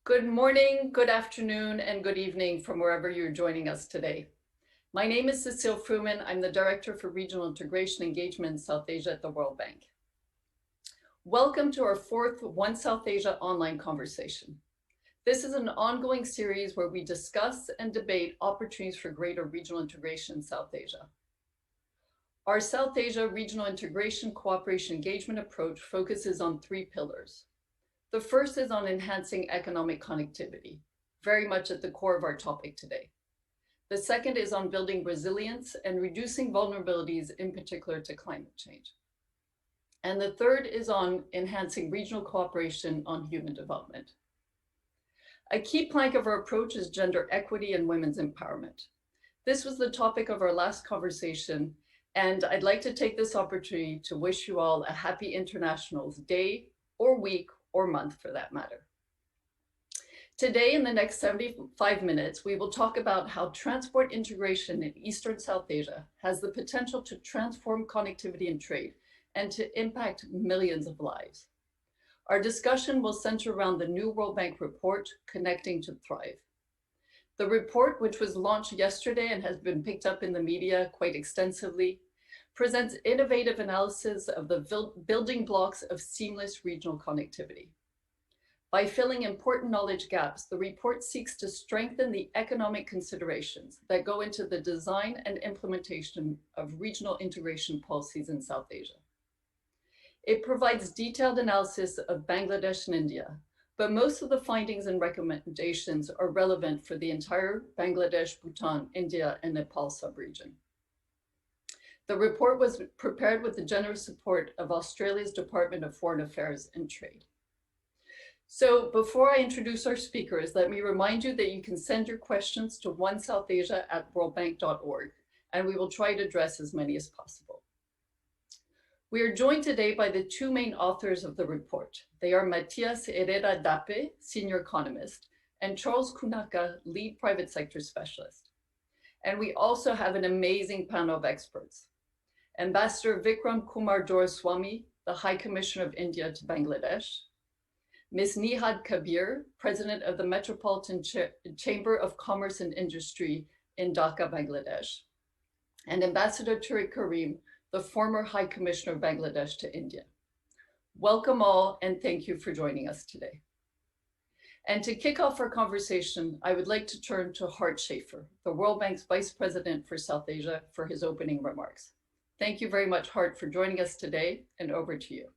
Good morning, good afternoon, and good evening from wherever you're joining us today. My name is Cecile Fruman. I'm the Director for Regional Integration Engagement in South Asia at the World Bank. Welcome to our fourth One South Asia online conversation. This is an ongoing series where we discuss and debate opportunities for greater regional integration in South Asia. Our South Asia regional integration cooperation engagement approach focuses on three pillars. The first is on enhancing economic connectivity, very much at the core of our topic today. The second is on building resilience and reducing vulnerabilities, in particular to climate change. And the third is on enhancing regional cooperation on human development. A key plank of our approach is gender equity and women's empowerment. This was the topic of our last conversation, and I'd like to take this opportunity to wish you all a happy Internationals Day or week or month for that matter. Today, in the next 75 minutes, we will talk about how transport integration in Eastern South Asia has the potential to transform connectivity and trade and to impact millions of lives. Our discussion will center around the new World Bank report, Connecting to Thrive. The report, which was launched yesterday and has been picked up in the media quite extensively, presents innovative analysis of the building blocks of seamless regional connectivity. By filling important knowledge gaps, the report seeks to strengthen the economic considerations that go into the design and implementation of regional integration policies in South Asia. It provides detailed analysis of Bangladesh and India, but most of the findings and recommendations are relevant for the entire Bangladesh, Bhutan, India, and Nepal subregion. The report was prepared with the generous support of Australia's Department of Foreign Affairs and Trade. So before I introduce our speakers, let me remind you that you can send your questions to onesouth.asia@worldbank.org, and we will try to address as many as possible. We are joined today by the two main authors of the report. They are Matias Herrera Dape, Senior Economist, and Charles Kunaka, Lead Private Sector Specialist. And we also have an amazing panel of experts. Ambassador Vikram Kumar Doraiswamy, the High Commissioner of India to Bangladesh, Ms. Nihad Kabir, President of the Metropolitan Chamber of Commerce and Industry in Dhaka, Bangladesh, and Ambassador Tariq Karim, the former High Commissioner of Bangladesh to India. Welcome all, and thank you for joining us today. And to kick off our conversation, I would like to turn to Hart Schaefer, the World Bank's Vice President for South Asia, for his opening remarks. Thank you very much, Hart, for joining us today, and over to you.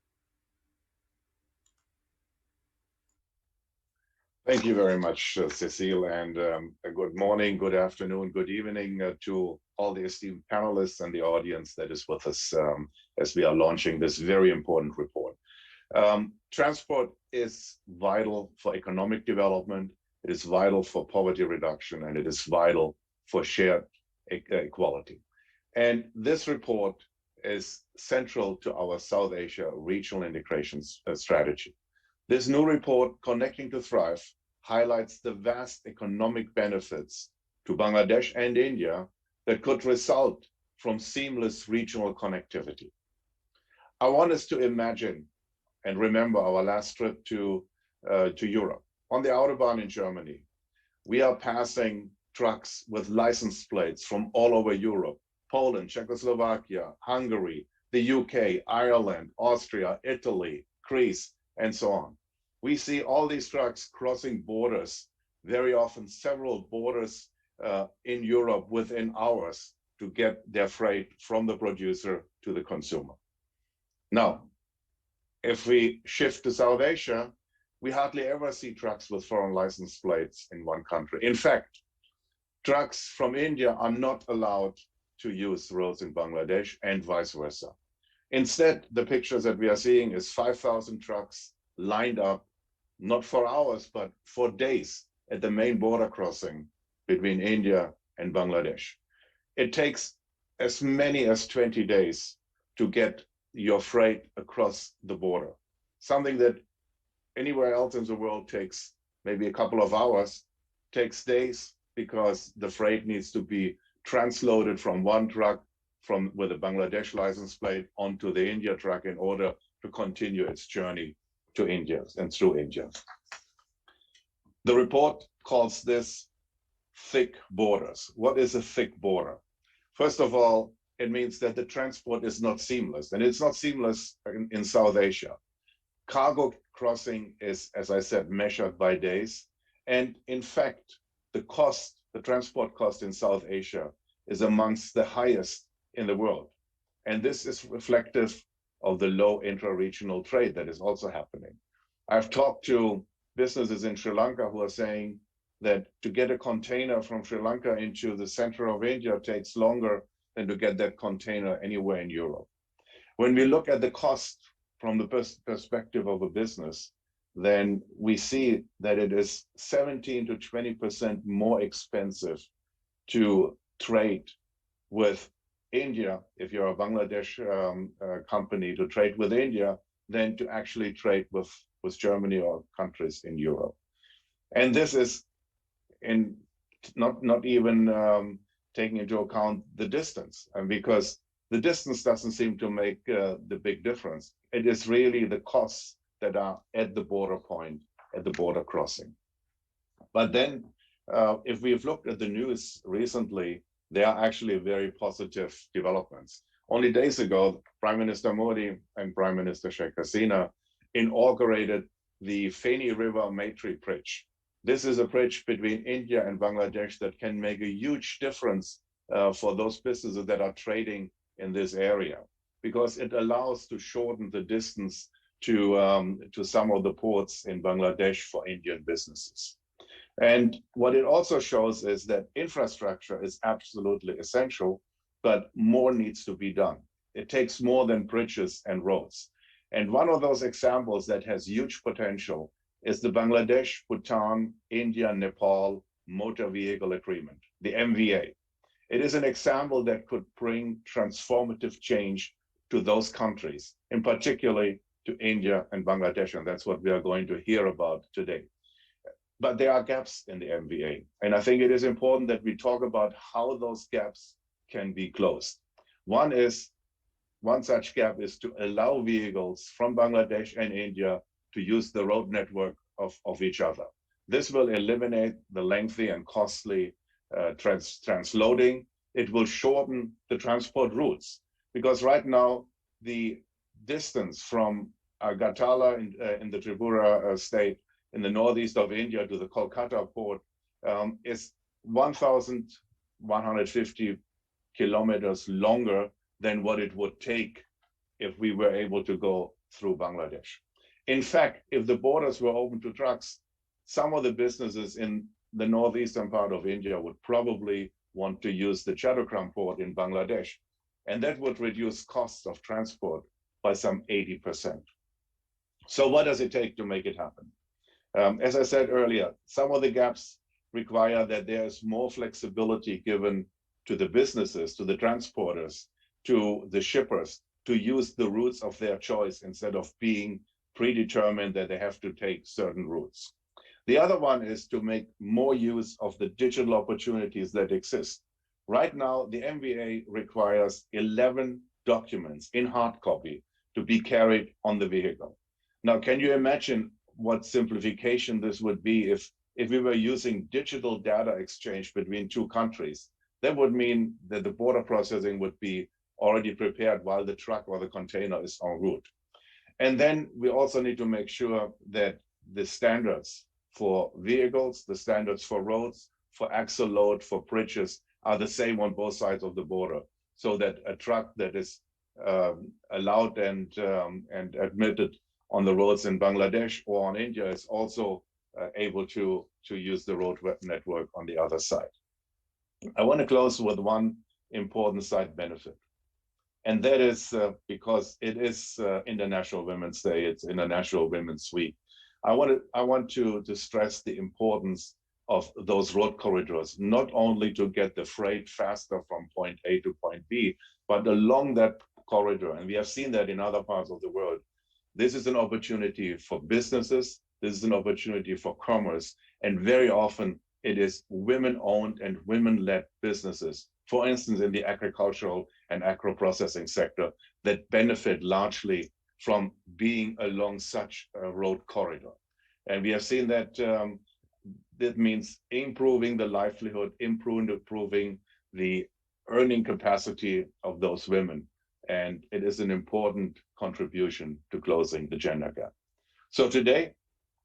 Thank you very much, Cecile, and a good morning, good afternoon, good evening to all the esteemed panelists and the audience that is with us as we are launching this very important report. Transport is vital for economic development, it is vital for poverty reduction, and it is vital for shared equality. And this report is central to our South Asia regional integration strategy. This new report, Connecting to Thrive, highlights the vast economic benefits to Bangladesh and India that could result from seamless regional connectivity. I want us to imagine and remember our last trip to Europe. On the Autobahn in Germany, we are passing trucks with license plates from all over Europe: Poland, Czechoslovakia, Hungary, the UK, Ireland, Austria, Italy, Greece, and so on. We see all these trucks crossing borders, very often several borders in Europe within hours to get their freight from the producer to the consumer. Now, if we shift to South Asia, we hardly ever see trucks with foreign license plates in one country. In fact, trucks from India are not allowed to use roads in Bangladesh and vice versa. Instead, the pictures that we are seeing is 5,000 trucks lined up, not for hours, but for days at the main border crossing between India and Bangladesh. It takes as many as 20 days to get your freight across the border. Something that anywhere else in the world takes maybe a couple of hours, takes days because the freight needs to be transloaded from one truck with a Bangladesh license plate onto the India truck in order to continue its journey to India and through India. The report calls this thick borders. What is a thick border? First of all, it means that the transport is not seamless, and it's not seamless in South Asia. Cargo crossing is, as I said, measured by days. And in fact, the transport cost in South Asia is amongst the highest in the world. And this is reflective of the low intra-regional trade that is also happening. I've talked to businesses in Sri Lanka who are saying that to get a container from Sri Lanka into the center of India takes longer than to get that container anywhere in Europe. When we look at the cost from the perspective of a business, then we see that it is 17 to 20% more expensive to trade with India, if you're a Bangladesh company, to trade with India, than to actually trade with Germany or countries in Europe. And this is not even taking into account the distance, and because the distance doesn't seem to make the big difference. It is really the costs that are at the border point, at the border crossing. But then, if we've looked at the news recently, there are actually very positive developments. Only days ago, Prime Minister Modi and Prime Minister Sheikh Hasina inaugurated the Feni River Maitri Bridge. This is a bridge between India and Bangladesh that can make a huge difference for those businesses that are trading in this area, because it allows to shorten the distance to some of the ports in Bangladesh for Indian businesses. And what it also shows is that infrastructure is absolutely essential, but more needs to be done. It takes more than bridges and roads. And one of those examples that has huge potential is the Bangladesh, Bhutan, India, Nepal Motor Vehicle Agreement, the MVA. It is an example that could bring transformative change to those countries, in particularly to India and Bangladesh, and that's what we are going to hear about today. But there are gaps in the MVA, and I think it is important that we talk about how those gaps can be closed. One such gap is to allow vehicles from Bangladesh and India to use the road network of each other. This will eliminate the lengthy and costly transloading. It will shorten the transport routes, because right now the distance from Agartala in the Tripura state in the northeast of India to the Kolkata port is 1,150 kilometers longer than what it would take if we were able to go through Bangladesh. In fact, if the borders were open to trucks, some of the businesses in the northeastern part of India would probably want to use the Chattogram port in Bangladesh, and that would reduce costs of transport by some 80%. So what does it take to make it happen? As I said earlier, some of the gaps require that there is more flexibility given to the businesses, to the transporters, to the shippers, to use the routes of their choice instead of being predetermined that they have to take certain routes. The other one is to make more use of the digital opportunities that exist. Right now, the MVA requires 11 documents in hard copy to be carried on the vehicle. Now, can you imagine what simplification this would be if we were using digital data exchange between two countries? That would mean that the border processing would be already prepared while the truck or the container is en route. And then we also need to make sure that the standards for vehicles, the standards for roads, for axle load, for bridges are the same on both sides of the border, so that a truck that is allowed and admitted on the roads in Bangladesh or on India is also able to use the road network on the other side. I want to close with one important side benefit. And that is because it is International Women's Day, it's International Women's Week. I want to stress the importance of those road corridors, not only to get the freight faster from point A to point B, but along that corridor. And we have seen that in other parts of the world. This is an opportunity for businesses, this is an opportunity for commerce, and very often it is women-owned and women-led businesses, for instance, in the agricultural and agro-processing sector, that benefit largely from being along such a road corridor. And we have seen that that means improving the livelihood, improving the earning capacity of those women. And it is an important contribution to closing the gender gap. So today,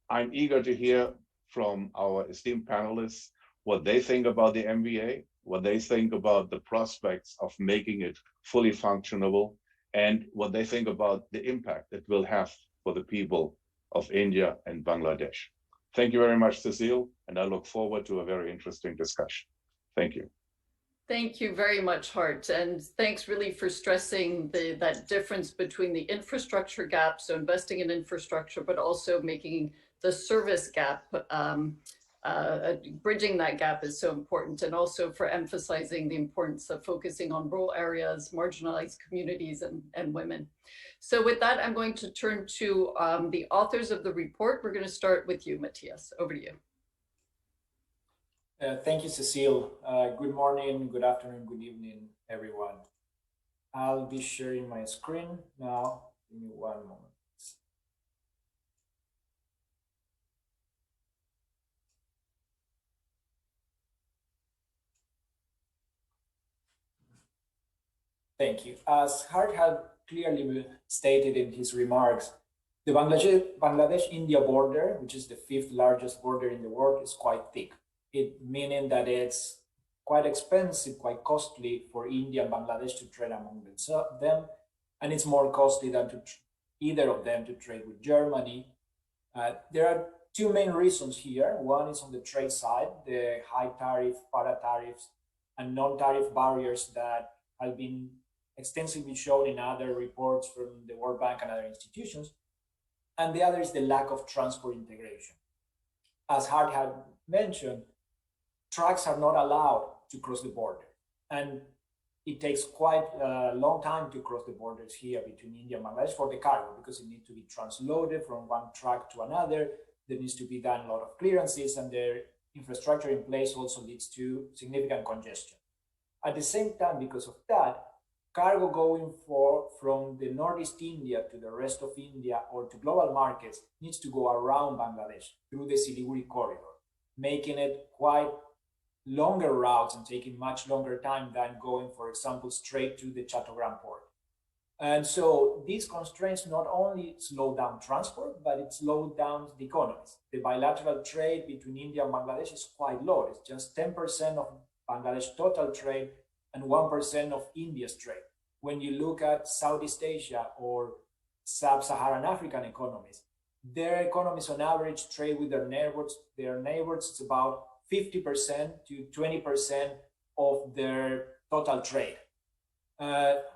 I'm eager to hear from our esteemed panelists what they think about the MVA, what they think about the prospects of making it fully functionable, and what they think about the impact it will have for the people of India and Bangladesh. Thank you very much, Cecile, and I look forward to a very interesting discussion. Thank you. Thank you very much, Hart. And thanks really for stressing that difference between the infrastructure gap, so investing in infrastructure, but also making the service gap, bridging that gap is so important, and also for emphasizing the importance of focusing on rural areas, marginalized communities, and women. So with that, I'm going to turn to the authors of the report. We're going to start with you, Matthias. Over to you. Thank you, Cecile. Good morning, good afternoon, good evening, everyone. I'll be sharing my screen now. Give me one moment. Thank you. As Hart had clearly stated in his remarks, the Bangladesh-India border, which is the 5th largest border in the world, is quite thick. Meaning that it's quite expensive, quite costly for India and Bangladesh to trade among them, and it's more costly than either of them to trade with Germany. There are two main reasons here. One is on the trade side, the high tariff, para-tariffs, and non-tariff barriers that have been extensively shown in other reports from the World Bank and other institutions. And the other is the lack of transport integration. As Hart had mentioned, trucks are not allowed to cross the border. And it takes quite a long time to cross the borders here between India and Bangladesh for the cargo, because it needs to be transloaded from one truck to another. There needs to be done a lot of clearances, and their infrastructure in place also leads to significant congestion. At the same time, because of that, cargo going from the Northeast India to the rest of India or to global markets needs to go around Bangladesh through the Siliguri corridor, making it quite longer routes and taking much longer time than going, for example, straight to the Chattogram port. And so these constraints not only slow down transport, but it slowed down the economies. The bilateral trade between India and Bangladesh is quite low. It's just 10% of Bangladesh total trade and 1% of India's trade. When you look at Southeast Asia or Sub-Saharan African economies, their economies on average trade with their neighbors. It's about 50% to 20% of their total trade.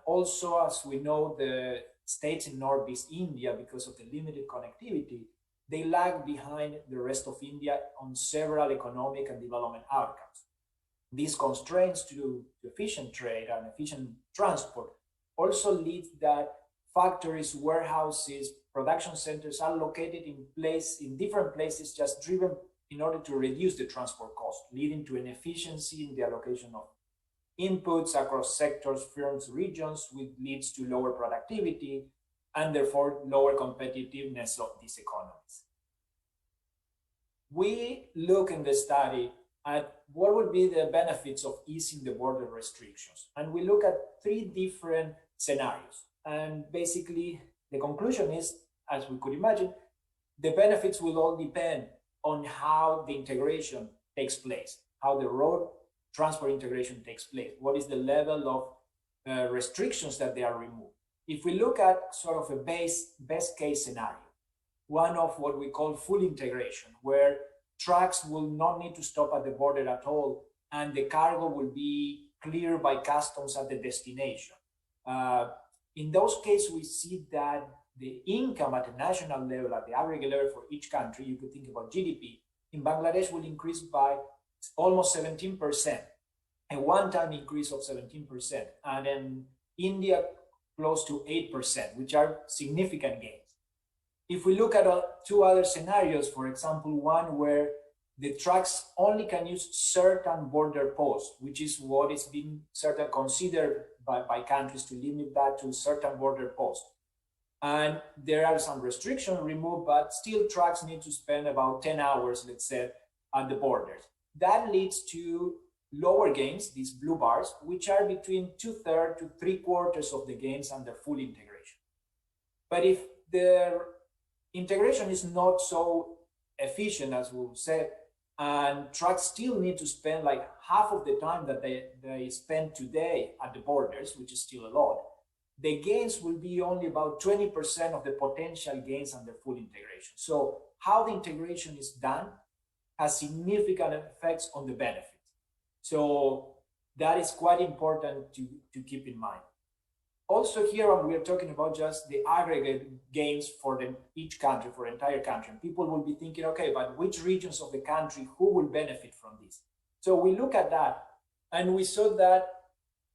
Also, as we know, the states in Northeast India, because of the limited connectivity, they lag behind the rest of India on several economic and development outcomes. These constraints to efficient trade and efficient transport also lead that factories, warehouses, production centers are located in different places, just driven in order to reduce the transport cost, leading to an efficiency in the allocation of inputs across sectors, firms, regions, which leads to lower productivity and therefore lower competitiveness of these economies. We look in the study at what would be the benefits of easing the border restrictions. And we look at 3 different scenarios. And basically, the conclusion is, as we could imagine, the benefits will all depend on how the integration takes place, how the road transport integration takes place, what is the level of restrictions that they are removed. If we look at sort of a best case scenario, one of what we call full integration, where trucks will not need to stop at the border at all, and the cargo will be cleared by customs at the destination. In those cases, we see that the income at a national level, at the aggregate level for each country, you could think about GDP, in Bangladesh will increase by almost 17%, a one-time increase of 17%, and in India, close to 8%, which are significant gains. If we look at 2 other scenarios, for example, one where the trucks only can use certain border posts, which is what is being considered by countries to limit that to certain border posts. And there are some restrictions removed, but still trucks need to spend about 10 hours, let's say, at the borders. That leads to lower gains, these blue bars, which are between 2/3 to 3/4 of the gains under full integration. But if the integration is not so efficient, as we said, and trucks still need to spend like half of the time that they spend today at the borders, which is still a lot, the gains will be only about 20% of the potential gains under full integration. So how the integration is done has significant effects on the benefit. So that is quite important to keep in mind. Also here, we are talking about just the aggregate gains for each country, for the entire country. And people will be thinking, okay, but which regions of the country, who will benefit from this? So we look at that, and we saw that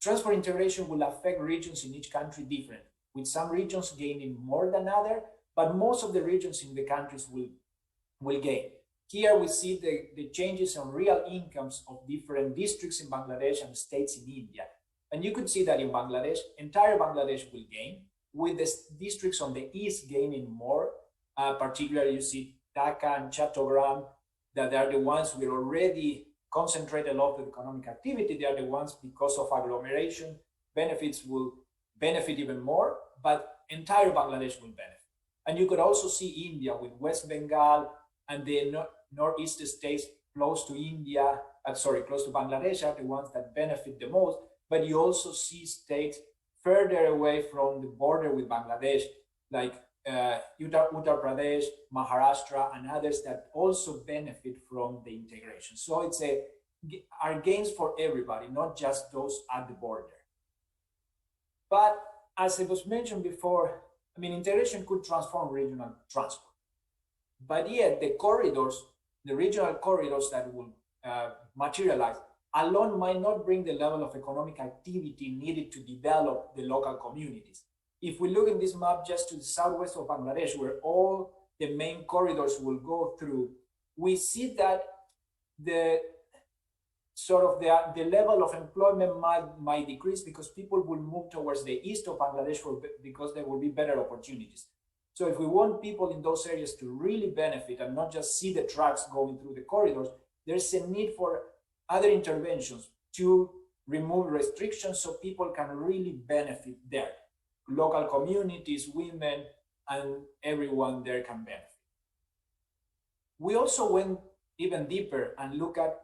transport integration will affect regions in each country differently, with some regions gaining more than others, but most of the regions in the countries will gain. Here we see the changes on real incomes of different districts in Bangladesh and states in India. And you could see that in Bangladesh, entire Bangladesh will gain, with the districts on the east gaining more. Particularly, you see Dhaka and Chattogram, that are the ones who already concentrate a lot of economic activity. They are the ones, because of agglomeration, benefits will benefit even more, but entire Bangladesh will benefit. And you could also see India with West Bengal and the northeast states close to India, close to Bangladesh are the ones that benefit the most. But you also see states further away from the border with Bangladesh, like Uttar Pradesh, Maharashtra, and others that also benefit from the integration. So are gains for everybody, not just those at the border. But as it was mentioned before, I mean, integration could transform regional transport. But yet the corridors, the regional corridors that will materialize alone might not bring the level of economic activity needed to develop the local communities. If we look at this map just to the southwest of Bangladesh, where all the main corridors will go through, we see that the level of employment might decrease because people will move towards the east of Bangladesh because there will be better opportunities. So if we want people in those areas to really benefit and not just see the trucks going through the corridors, there's a need for other interventions to remove restrictions so people can really benefit there. Local communities, women, and everyone there can benefit. We also went even deeper and look at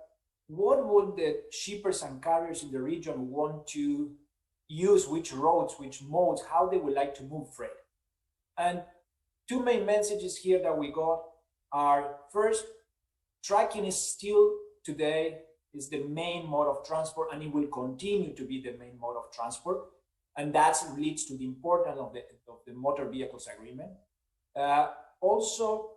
what would the shippers and carriers in the region want to use, which roads, which modes, how they would like to move freight. And two main messages here that we got are, first, trucking is still today is the main mode of transport, and it will continue to be the main mode of transport. And that leads to the importance of the motor vehicles agreement. Also,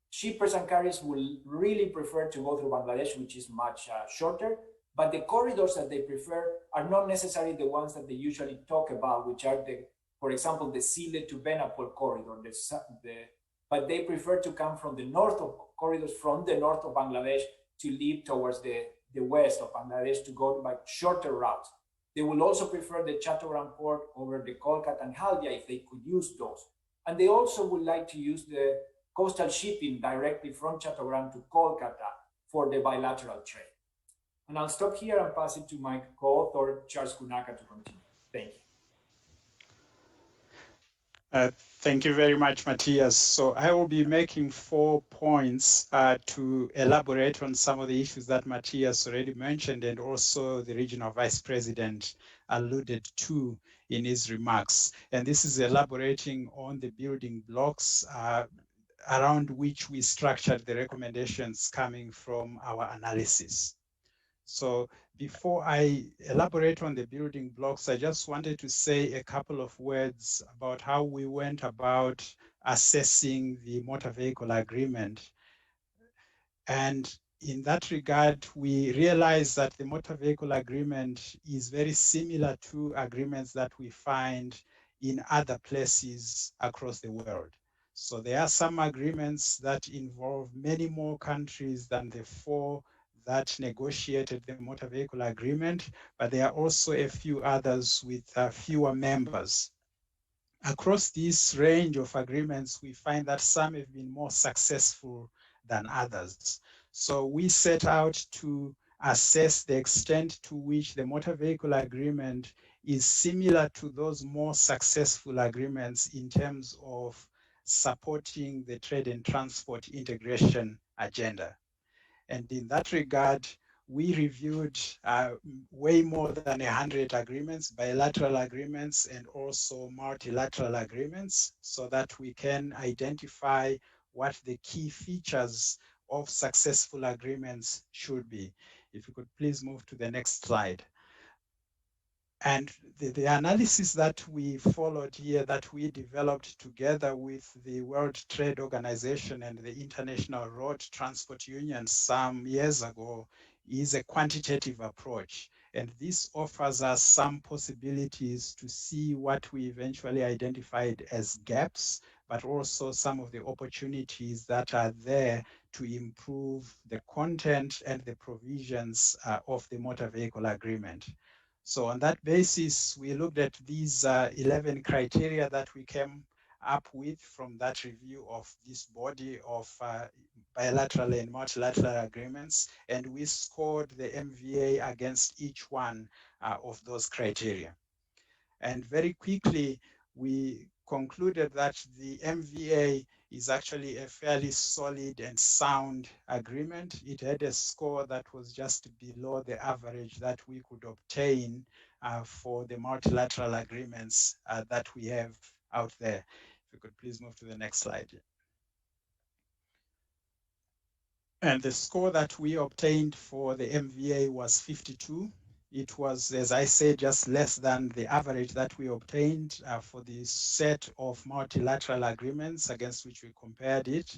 shippers and carriers will really prefer to go through Bangladesh, which is much shorter, but the corridors that they prefer are not necessarily the ones that they usually talk about, which are for example, the Sile to Benapol corridor, but they prefer to come from the north of corridors from the north of Bangladesh to lead towards the west of Bangladesh to go by shorter routes. They will also prefer the Chattogram port over the Kolkata and Haldia if they could use those. And they also would like to use the coastal shipping directly from Chattogram to Kolkata for the bilateral trade. And I'll stop here and pass it to my co-author, Charles Kunaka, to continue. Thank you. Thank you very much, Matthias. So I will be making 4 points to elaborate on some of the issues that Matthias already mentioned and also the regional vice president alluded to in his remarks. And this is elaborating on the building blocks around which we structured the recommendations coming from our analysis. So before I elaborate on the building blocks, I just wanted to say a couple of words about how we went about assessing the motor vehicle agreement. And in that regard, we realized that the motor vehicle agreement is very similar to agreements that we find in other places across the world. So there are some agreements that involve many more countries than the 4 that negotiated the motor vehicle agreement, but there are also a few others with fewer members. Across this range of agreements, we find that some have been more successful than others. So we set out to assess the extent to which the motor vehicle agreement is similar to those more successful agreements in terms of supporting the trade and transport integration agenda. And in that regard, we reviewed way more than 100 agreements, bilateral agreements, and also multilateral agreements, so that we can identify what the key features of successful agreements should be. If you could please move to the next slide. And the analysis that we followed here, that we developed together with the World Trade Organization and the International Road Transport Union some years ago, is a quantitative approach. And this offers us some possibilities to see what we eventually identified as gaps, but also some of the opportunities that are there to improve the content and the provisions of the motor vehicle agreement. So on that basis, we looked at these 11 criteria that we came up with from that review of this body of bilateral and multilateral agreements, and we scored the MVA against each one of those criteria. And very quickly, we concluded that the MVA is actually a fairly solid and sound agreement. It had a score that was just below the average that we could obtain for the multilateral agreements that we have out there. If you could please move to the next slide. And the score that we obtained for the MVA was 52. It was, as I said, just less than the average that we obtained for the set of multilateral agreements against which we compared it.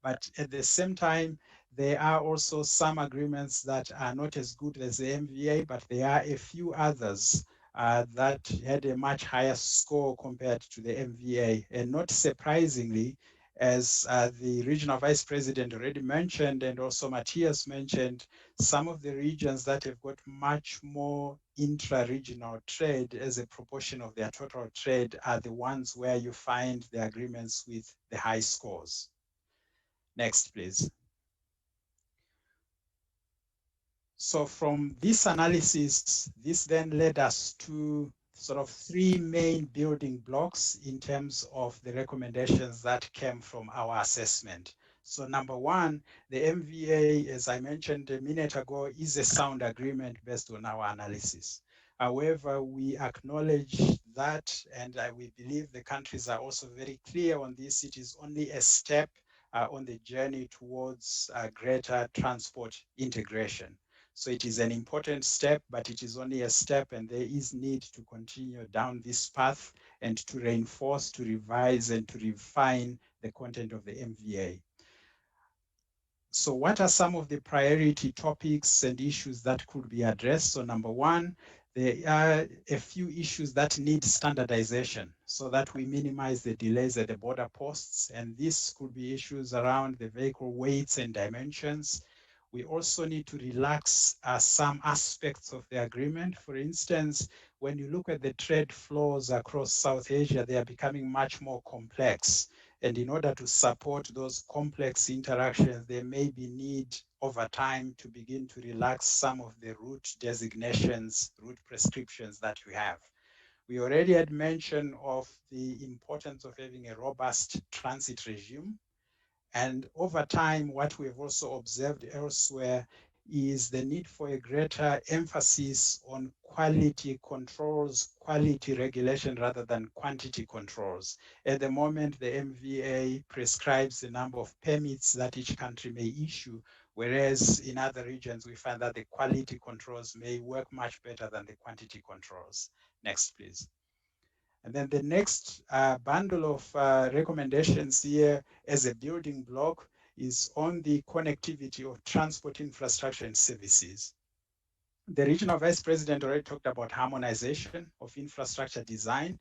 But at the same time, there are also some agreements that are not as good as the MVA, but there are a few others that had a much higher score compared to the MVA. And not surprisingly, as the regional vice president already mentioned, and also Matthias mentioned, some of the regions that have got much more intra-regional trade as a proportion of their total trade are the ones where you find the agreements with the high scores. Next, please. So from this analysis, this then led us to sort of three main building blocks in terms of the recommendations that came from our assessment. So number one, the MVA, as I mentioned a minute ago, is a sound agreement based on our analysis. However, we acknowledge that, and we believe the countries are also very clear on this. It is only a step on the journey towards greater transport integration. So it is an important step, but it is only a step, and there is need to continue down this path and to reinforce, to revise, and to refine the content of the MVA. So what are some of the priority topics and issues that could be addressed? So number one, there are a few issues that need standardization so that we minimize the delays at the border posts. And this could be issues around the vehicle weights and dimensions. We also need to relax some aspects of the agreement. For instance, when you look at the trade flows across South Asia, they are becoming much more complex. And in order to support those complex interactions, there may be need over time to begin to relax some of the route designations, route prescriptions that we have. We already had mention of the importance of having a robust transit regime. And over time, what we've also observed elsewhere is the need for a greater emphasis on quality controls, quality regulation rather than quantity controls. At the moment, the MVA prescribes the number of permits that each country may issue, whereas in other regions, we find that the quality controls may work much better than the quantity controls. Next, please. And then the next bundle of recommendations here as a building block is on the connectivity of transport infrastructure and services. The regional vice president already talked about harmonization of infrastructure design,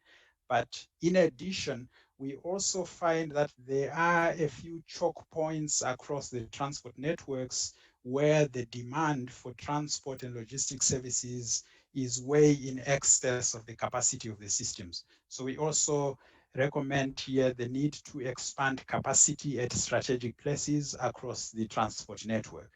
but in addition, we also find that there are a few choke points across the transport networks where the demand for transport and logistics services is way in excess of the capacity of the systems. So we also recommend here the need to expand capacity at strategic places across the transport network.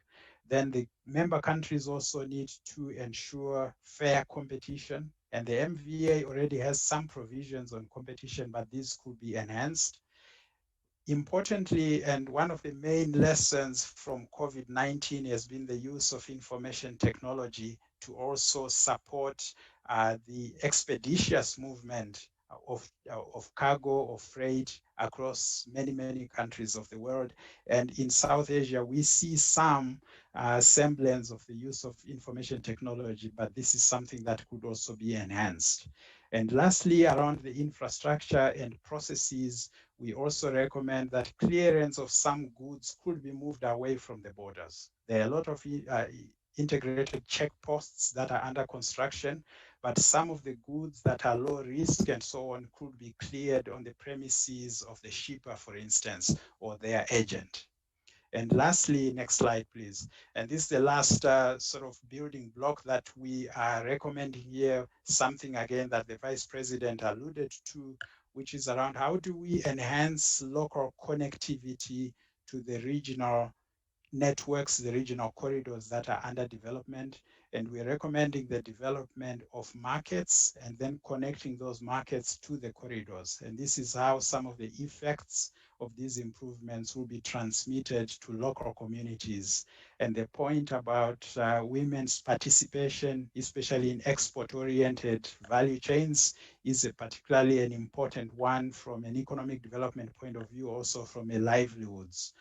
Then the member countries also need to ensure fair competition, and the MVA already has some provisions on competition, but these could be enhanced. Importantly, and one of the main lessons from COVID-19 has been the use of information technology to also support the expeditious movement of cargo, of freight across many, many countries of the world. And in South Asia, we see some semblance of the use of information technology, but this is something that could also be enhanced. And lastly, around the infrastructure and processes, we also recommend that clearance of some goods could be moved away from the borders. There are a lot of integrated checkposts that are under construction, but some of the goods that are low risk and so on could be cleared on the premises of the shipper, for instance, or their agent. And lastly, next slide, please. And this is the last sort of building block that we are recommending here, something again that the Vice President alluded to, which is around how do we enhance local connectivity to the regional networks, the regional corridors that are under development. And we're recommending the development of markets and then connecting those markets to the corridors. And this is how some of the effects of these improvements will be transmitted to local communities. And the point about women's participation, especially in export-oriented value chains, is particularly an important one from an economic development point of view, also from a livelihoods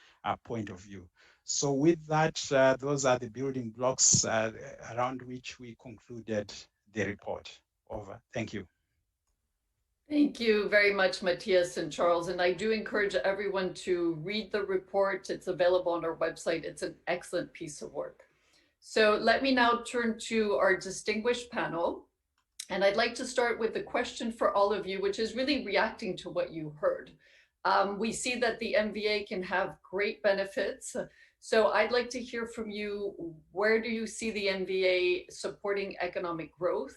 point of view. So with that, those are the building blocks around which we concluded the report. Over. Thank you. Thank you very much, Matthias and Charles. And I do encourage everyone to read the report. It's available on our website. It's an excellent piece of work. So let me now turn to our distinguished panel. And I'd like to start with a question for all of you, which is really reacting to what you heard. We see that the MVA can have great benefits. So I'd like to hear from you, where do you see the MVA supporting economic growth?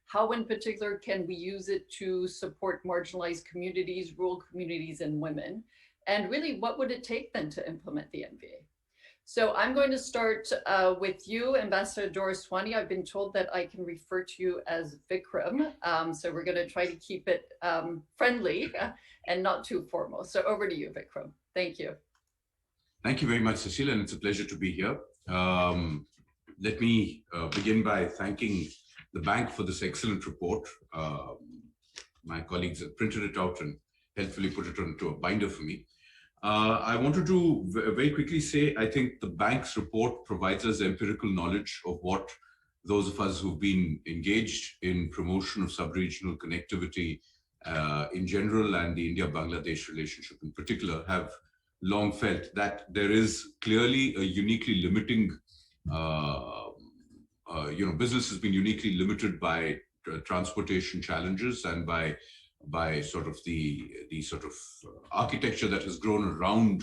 How in particular can we use it to support marginalized communities, rural communities, and women? And really, what would it take then to implement the MVA? So I'm going to start with you, Ambassador Doraiswamy. I've been told that I can refer to you as Vikram. So we're going to try to keep it friendly and not too formal. So over to you, Vikram. Thank you. Thank you very much, Cecile, and it's a pleasure to be here. Let me begin by thanking the bank for this excellent report. My colleagues have printed it out and helpfully put it onto a binder for me. I wanted to very quickly say, I think the bank's report provides us empirical knowledge of what those of us who've been engaged in promotion of sub-regional connectivity in general and the India-Bangladesh relationship in particular have long felt, that there is clearly a uniquely limiting, business has been uniquely limited by transportation challenges and by sort of the sort of architecture that has grown around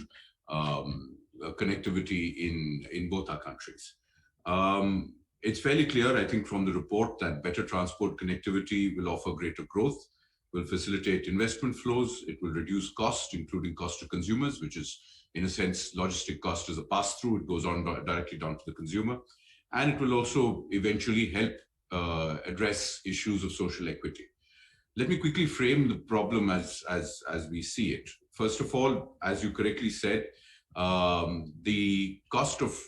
connectivity in both our countries. It's fairly clear, I think, from the report that better transport connectivity will offer greater growth, will facilitate investment flows, it will reduce cost, including cost to consumers, which is, in a sense, logistic cost is a pass-through, it goes on directly down to the consumer. And it will also eventually help address issues of social equity. Let me quickly frame the problem as we see it. First of all, as you correctly said, the cost of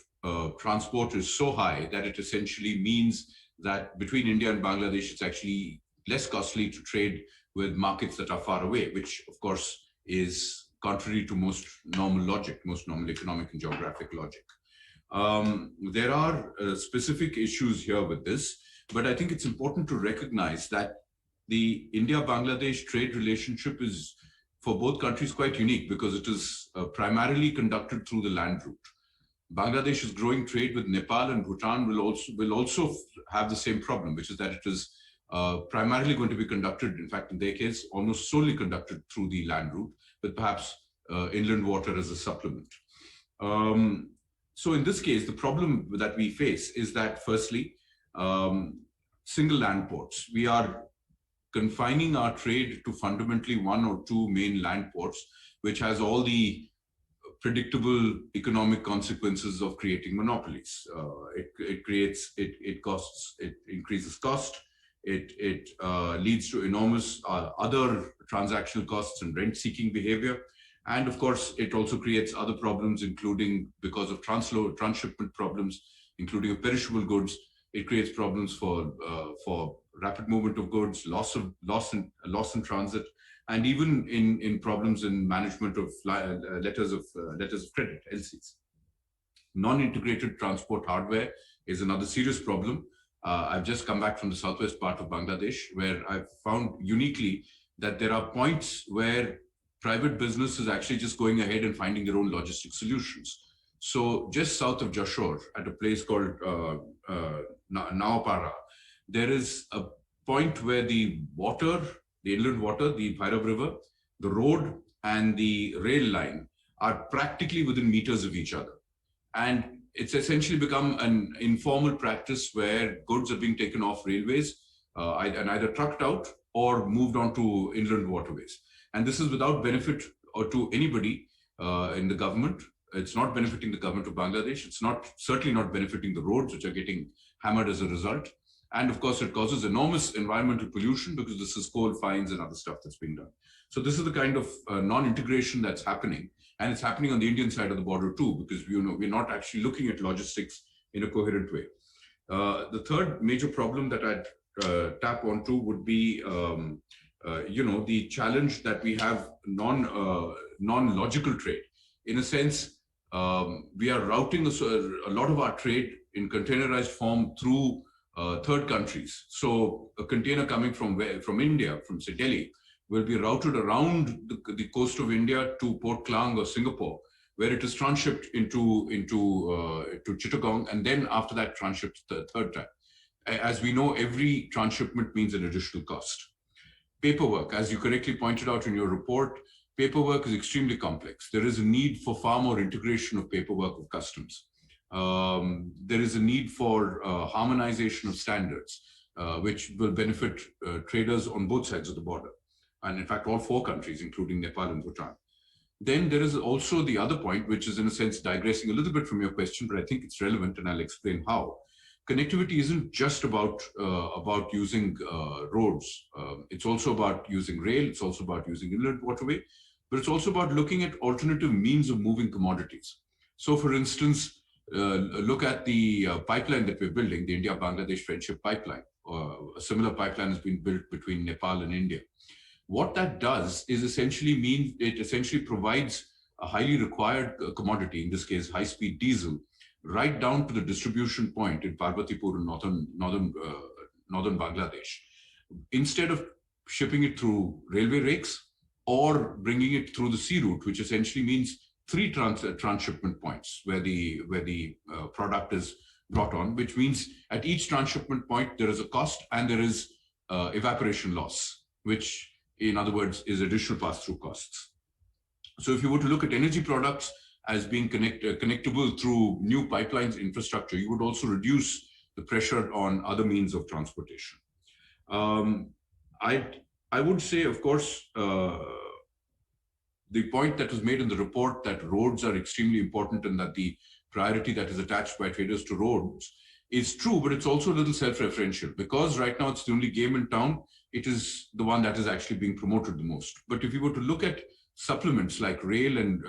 transport is so high that it essentially means that between India and Bangladesh, it's actually less costly to trade with markets that are far away, which of course is contrary to most normal logic, most normal economic and geographic logic. There are specific issues here with this, but I think it's important to recognize that the India-Bangladesh trade relationship is, for both countries, quite unique because it is primarily conducted through the land route. Bangladesh's growing trade with Nepal and Bhutan will also have the same problem, which is that it is primarily going to be conducted, in fact, in their case, almost solely conducted through the land route, with perhaps inland water as a supplement. So in this case, the problem that we face is that, firstly, single land ports. We are confining our trade to fundamentally one or two main land ports, which has all the predictable economic consequences of creating monopolies. It increases cost. It leads to enormous other transactional costs and rent-seeking behavior. And of course, it also creates other problems, including because of transshipment problems, including of perishable goods. It creates problems for rapid movement of goods, loss in transit, and even in problems in management of letters of credit, LCs. Non-integrated transport hardware is another serious problem. I've just come back from the southwest part of Bangladesh, where I've found uniquely that there are points where private business is actually just going ahead and finding their own logistics solutions. So just south of Jashore, at a place called Naopara, there is a point where the inland water, the Bhairav River, the road and the rail line are practically within meters of each other. And it's essentially become an informal practice where goods are being taken off railways and either trucked out or moved onto inland waterways. And this is without benefit to anybody in the government. It's not benefiting the government of Bangladesh. It's certainly not benefiting the roads, which are getting hammered as a result. And of course, it causes enormous environmental pollution because this is coal fines and other stuff that's being done. So this is the kind of non-integration that's happening. And it's happening on the Indian side of the border too, because we're not actually looking at logistics in a coherent way. The third major problem that I'd tap onto would be the challenge that we have non-logical trade. In a sense, we are routing a lot of our trade in containerized form through third countries. So a container coming from India, from say Delhi, will be routed around the coast of India to Port Klang or Singapore, where it is transshipped into Chittagong, and then after that transshipped the third time. As we know, every transshipment means an additional cost. Paperwork, as you correctly pointed out in your report, paperwork is extremely complex. There is a need for far more integration of paperwork of customs. There is a need for harmonization of standards, which will benefit traders on both sides of the border. And in fact, all four countries, including Nepal and Bhutan. Then there is also the other point, which is in a sense digressing a little bit from your question, but I think it's relevant and I'll explain how. Connectivity isn't just about using roads. It's also about using rail. It's also about using inland waterway, but it's also about looking at alternative means of moving commodities. So for instance, look at the pipeline that we're building, the India-Bangladesh Friendship Pipeline. A similar pipeline has been built between Nepal and India. What that does is essentially provides a highly required commodity, in this case, high-speed diesel, right down to the distribution point in Parbatipur in northern Bangladesh. Instead of shipping it through railway rakes or bringing it through the sea route, which essentially means 3 transshipment points where the product is brought on, which means at each transshipment point there is a cost and there is evaporation loss, which in other words is additional pass-through costs. So if you were to look at energy products as being connectable through new pipelines infrastructure, you would also reduce the pressure on other means of transportation. I would say, of course, the point that was made in the report that roads are extremely important and that the priority that is attached by traders to roads is true, but it's also a little self-referential because right now it's the only game in town. It is the one that is actually being promoted the most. But if you were to look at supplements like rail and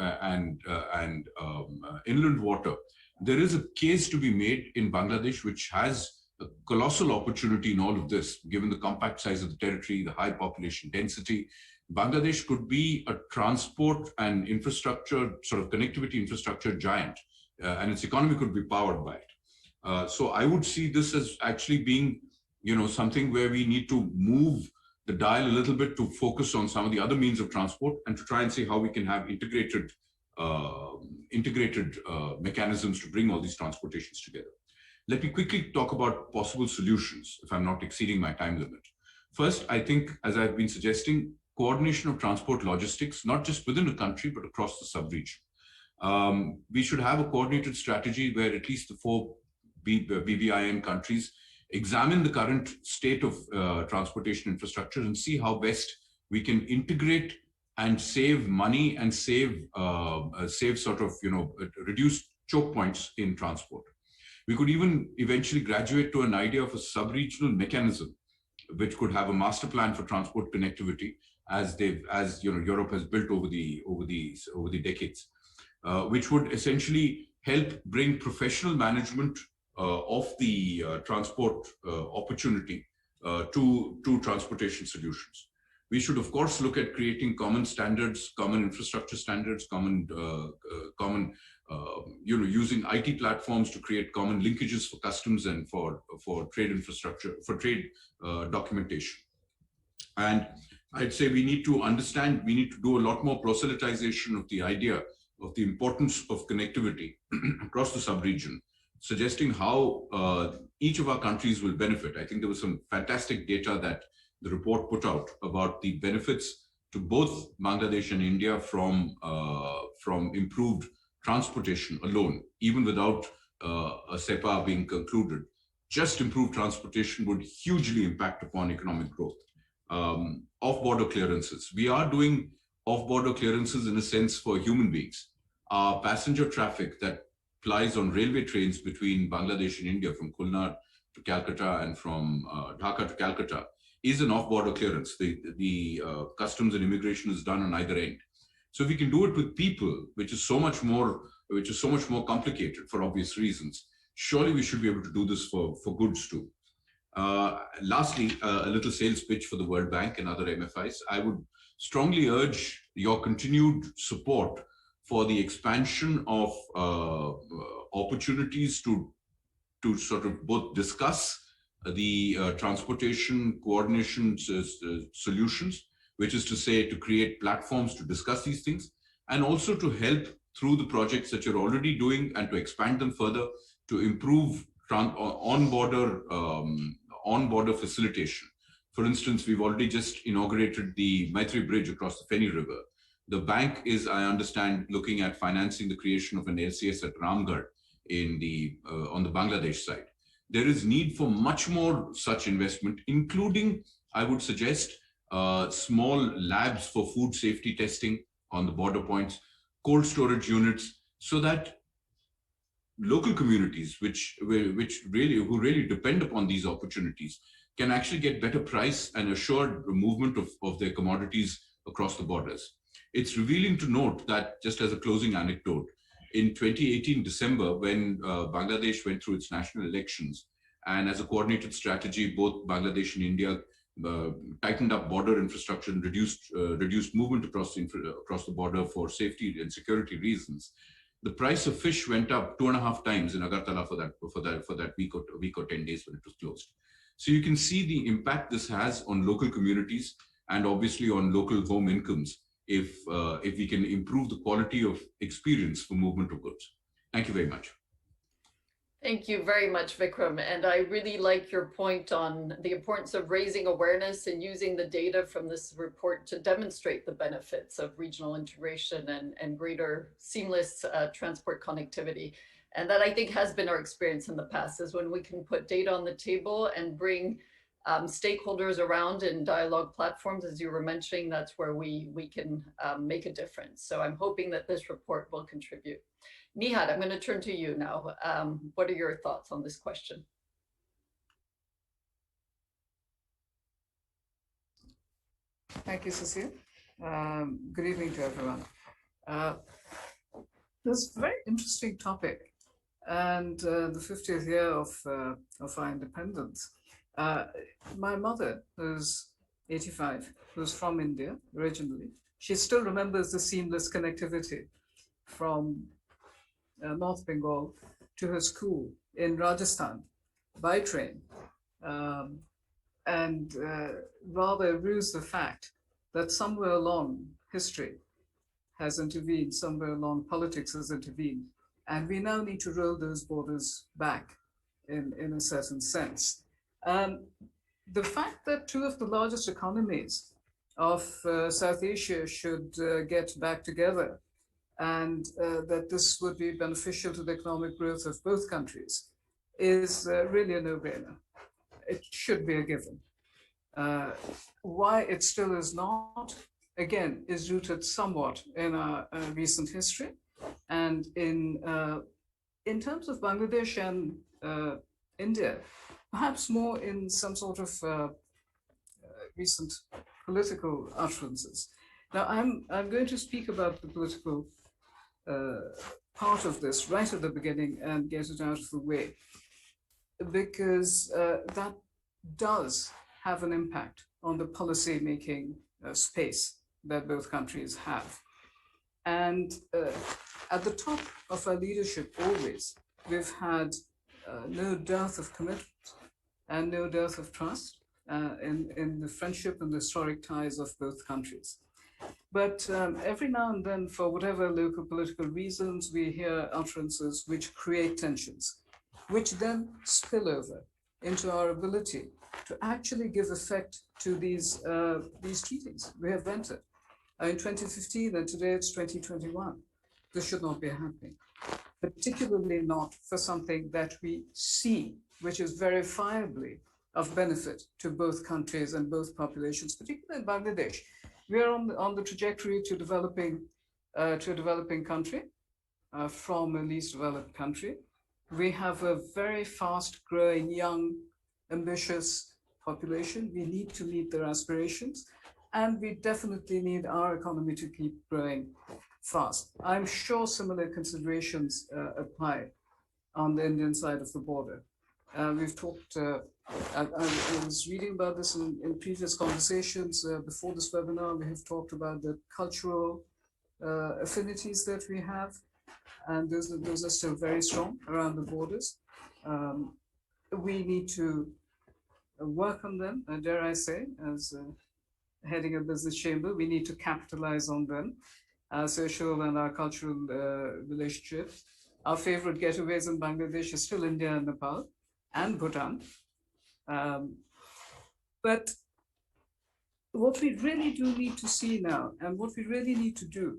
inland water, there is a case to be made in Bangladesh, which has a colossal opportunity in all of this, given the compact size of the territory, the high population density. Bangladesh could be a transport and infrastructure, sort of connectivity infrastructure giant, and its economy could be powered by it. So I would see this as actually being, something where we need to move the dial a little bit to focus on some of the other means of transport and to try and see how we can have integrated mechanisms to bring all these transportations together. Let me quickly talk about possible solutions if I'm not exceeding my time limit. First, I think, as I've been suggesting, coordination of transport logistics, not just within a country, but across the sub-region. We should have a coordinated strategy where at least the 4 BBIN countries examine the current state of transportation infrastructure and see how best we can integrate and save money and save sort of, reduce choke points in transport. We could even eventually graduate to an idea of a sub-regional mechanism, which could have a master plan for transport connectivity, as Europe has built over the decades, which would essentially help bring professional management of the transport opportunity to transportation solutions. We should, of course, look at creating common standards, common infrastructure standards, using IT platforms to create common linkages for customs and for trade infrastructure, for trade documentation. And I'd say we need to do a lot more proselytization of the idea of the importance of connectivity across the sub-region, suggesting how each of our countries will benefit. I think there was some fantastic data that the report put out about the benefits to both Bangladesh and India from improved transportation alone, even without a SEPA being concluded. Just improved transportation would hugely impact upon economic growth. Off-border clearances. We are doing off-border clearances in a sense for human beings. Our passenger traffic that plies on railway trains between Bangladesh and India, from Kulnar to Calcutta and from Dhaka to Calcutta, is an off-border clearance. The customs and immigration is done on either end. So if we can do it with people, which is so much more complicated for obvious reasons, surely we should be able to do this for goods too. Lastly, a little sales pitch for the World Bank and other MFIs. I would strongly urge your continued support for the expansion of opportunities to sort of both discuss the transportation coordination solutions, which is to say to create platforms to discuss these things, and also to help through the projects that you're already doing and to expand them further to improve on-border facilitation. For instance, we've already just inaugurated the Maitri Bridge across the Feni River. The bank is, I understand, looking at financing the creation of an LCS at Ramgarh on the Bangladesh side. There is need for much more such investment, including, I would suggest, small labs for food safety testing on the border points, cold storage units, so that local communities who really depend upon these opportunities can actually get better price and assured movement of their commodities across the borders. It's revealing to note that, just as a closing anecdote, in 2018 December, when Bangladesh went through its national elections, and as a coordinated strategy, both Bangladesh and India tightened up border infrastructure and reduced movement across the border for safety and security reasons. The price of fish went up 2.5 times in Agartala for that week or 10 days when it was closed. So you can see the impact this has on local communities and obviously on local home incomes if we can improve the quality of experience for movement of goods. Thank you very much. Thank you very much, Vikram. And I really like your point on the importance of raising awareness and using the data from this report to demonstrate the benefits of regional integration and greater seamless transport connectivity. And that, I think, has been our experience in the past, is when we can put data on the table and bring stakeholders around in dialogue platforms, as you were mentioning, that's where we can make a difference. So I'm hoping that this report will contribute. Nihat, I'm going to turn to you now. What are your thoughts on this question? Thank you, Cecile. Good evening to everyone. This is a very interesting topic, and the 50th year of our independence. My mother, who's 85, who's from India originally, she still remembers the seamless connectivity from North Bengal to her school in Rajasthan by train, and rather rues the fact that somewhere along history has intervened, somewhere along politics has intervened, and we now need to roll those borders back in a certain sense. The fact that two of the largest economies of South Asia should get back together, and that this would be beneficial to the economic growth of both countries, is really a no-brainer. it should be a given. Why it still is not, again, is rooted somewhat in our recent history, and in terms of Bangladesh and India, perhaps more in some sort of recent political utterances. Now, I'm going to speak about the political part of this right at the beginning and get it out of the way, because that does have an impact on the policy-making space that both countries have. And at the top of our leadership, always, we've had no dearth of commitment and no dearth of trust in the friendship and the historic ties of both countries. But every now and then, for whatever local political reasons, we hear utterances which create tensions, which then spill over into our ability to actually give effect to these treaties we have entered. In 2015, and today it's 2021. This should not be happening, particularly not for something that we see, which is verifiably of benefit to both countries and both populations, particularly in Bangladesh. We are on the trajectory to a developing country from a least developed country. We have a very fast growing, young, ambitious population. We need to meet their aspirations, and we definitely need our economy to keep growing fast. I'm sure similar considerations apply on the Indian side of the border. We've talked, I was reading about this in previous conversations before this webinar. We have talked about the cultural affinities that we have, and those are still very strong around the borders. We need to work on them, dare I say, as heading a business chamber, we need to capitalize on them, our social and our cultural relationships. Our favorite getaways in Bangladesh is still India and Nepal and Bhutan. But what we really do need to see now, and what we really need to do,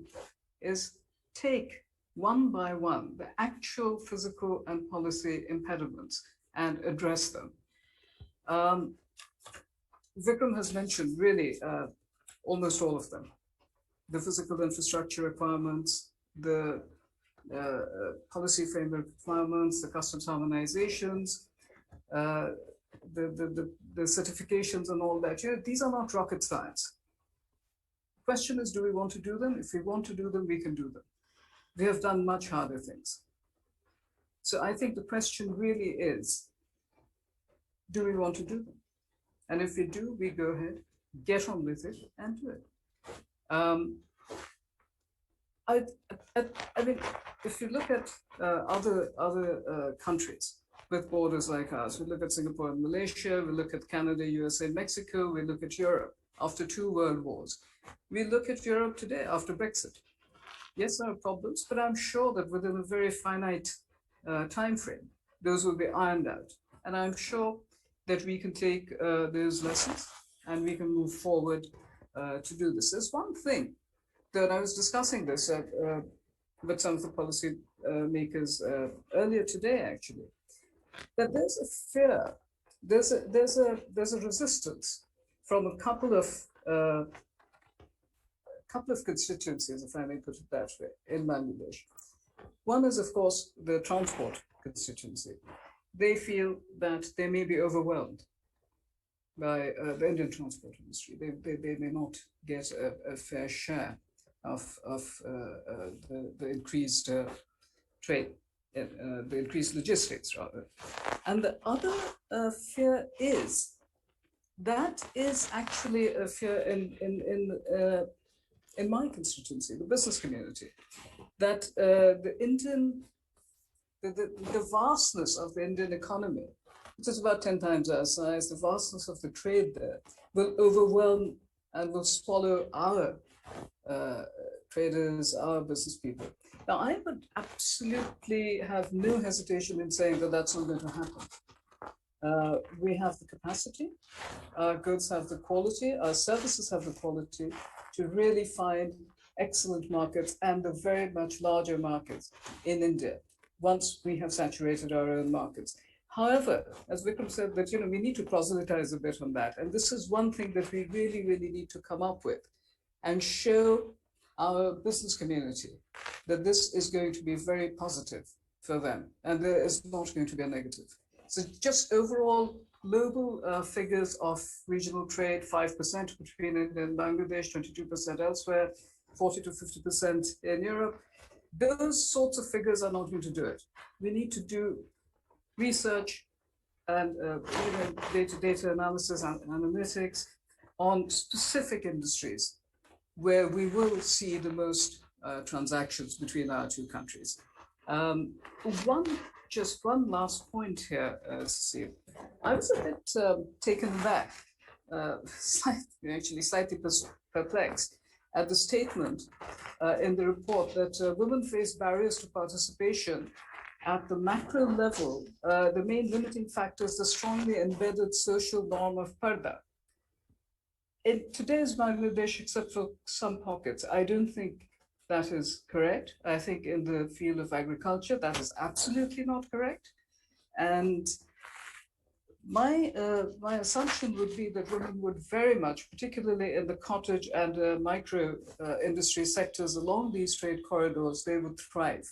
is take one by one the actual physical and policy impediments and address them. Vikram has mentioned really almost all of them. The physical infrastructure requirements, the policy framework requirements, the customs harmonizations, the certifications and all that. You know, these are not rocket science. The question is, do we want to do them? If we want to do them, we can do them. We have done much harder things. So I think the question really is, do we want to do them? And if we do, we go ahead, get on with it, and do it. I mean, if you look at other countries with borders like ours, we look at Singapore and Malaysia, we look at Canada, USA, Mexico, we look at Europe after 2 world wars. We look at Europe today after Brexit. Yes, there are problems, but I'm sure that within a very finite time frame, those will be ironed out. And I'm sure that we can take those lessons and we can move forward to do this. There's one thing that I was discussing this with some of the policy makers earlier today, actually, that there's a fear, there's a resistance from a couple of constituencies, if I may put it that way, in Bangladesh. One is, of course, the transport constituency. They feel that they may be overwhelmed by the Indian transport industry. They may not get a fair share of the increased trade, the increased logistics, rather. And the other fear is, that is actually a fear in my constituency, the business community, that the vastness of the Indian economy, which is about 10 times our size, the vastness of the trade there will overwhelm and will swallow our traders, our business people. Now, I would absolutely have no hesitation in saying that that's not going to happen. We have the capacity, our goods have the quality, our services have the quality to really find excellent markets, and the very much larger markets in India, once we have saturated our own markets. However, as Vikram said, that we need to proselytize a bit on that. And this is one thing that we really, really need to come up with and show our business community that this is going to be very positive for them, and there is not going to be a negative. So just overall global figures of regional trade, 5% between India and Bangladesh, 22% elsewhere, 40 to 50% in Europe. Those sorts of figures are not going to do it. We need to do research and data analysis and analytics on specific industries where we will see the most transactions between our two countries. Just one last point here, Cecile. I was a bit taken aback, slightly perplexed at the statement in the report that women face barriers to participation at the macro level. The main limiting factor is the strongly embedded social norm of parda. In today's Bangladesh, except for some pockets, I don't think that is correct. I think in the field of agriculture, that is absolutely not correct. And my assumption would be that women would very much, particularly in the cottage and micro industry sectors along these trade corridors, they would thrive.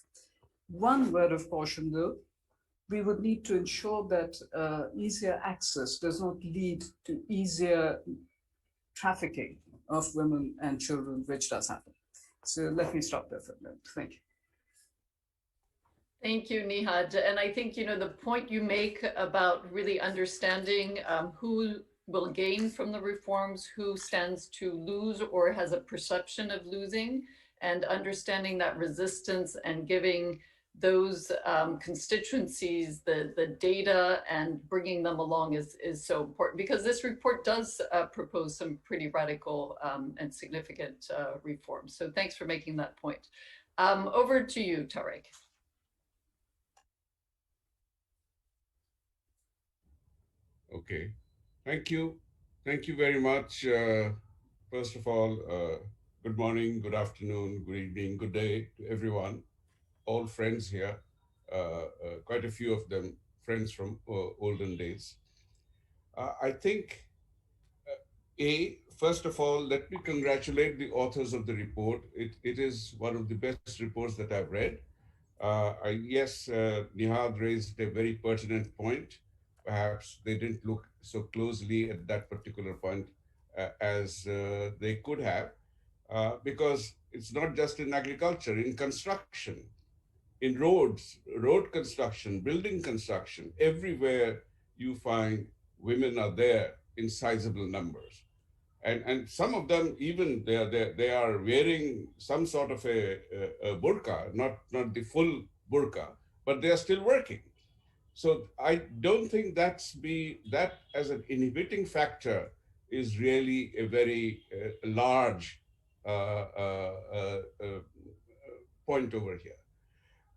One word of caution, though, we would need to ensure that easier access does not lead to easier trafficking of women and children, which does happen. So let me stop there for a minute. Thank you. Thank you, Nihad. And I think, the point you make about really understanding who will gain from the reforms, who stands to lose or has a perception of losing, and understanding that resistance and giving those constituencies the data and bringing them along is so important, because this report does propose some pretty radical and significant reforms. So thanks for making that point. Over to you, Tariq. Okay, thank you. Thank you very much. First of all, good morning, good afternoon, good evening, good day to everyone. All friends here, quite a few of them friends from olden days. I think, first of all, let me congratulate the authors of the report. It is one of the best reports that I've read. Yes, Nihad raised a very pertinent point. Perhaps they didn't look so closely at that particular point as they could have, because it's not just in agriculture, in construction, in roads, road construction, building construction, everywhere you find women are there in sizable numbers. And some of them even they are wearing some sort of a burqa, not the full burqa, but they are still working. So I don't think that as an inhibiting factor is really a very large point over here.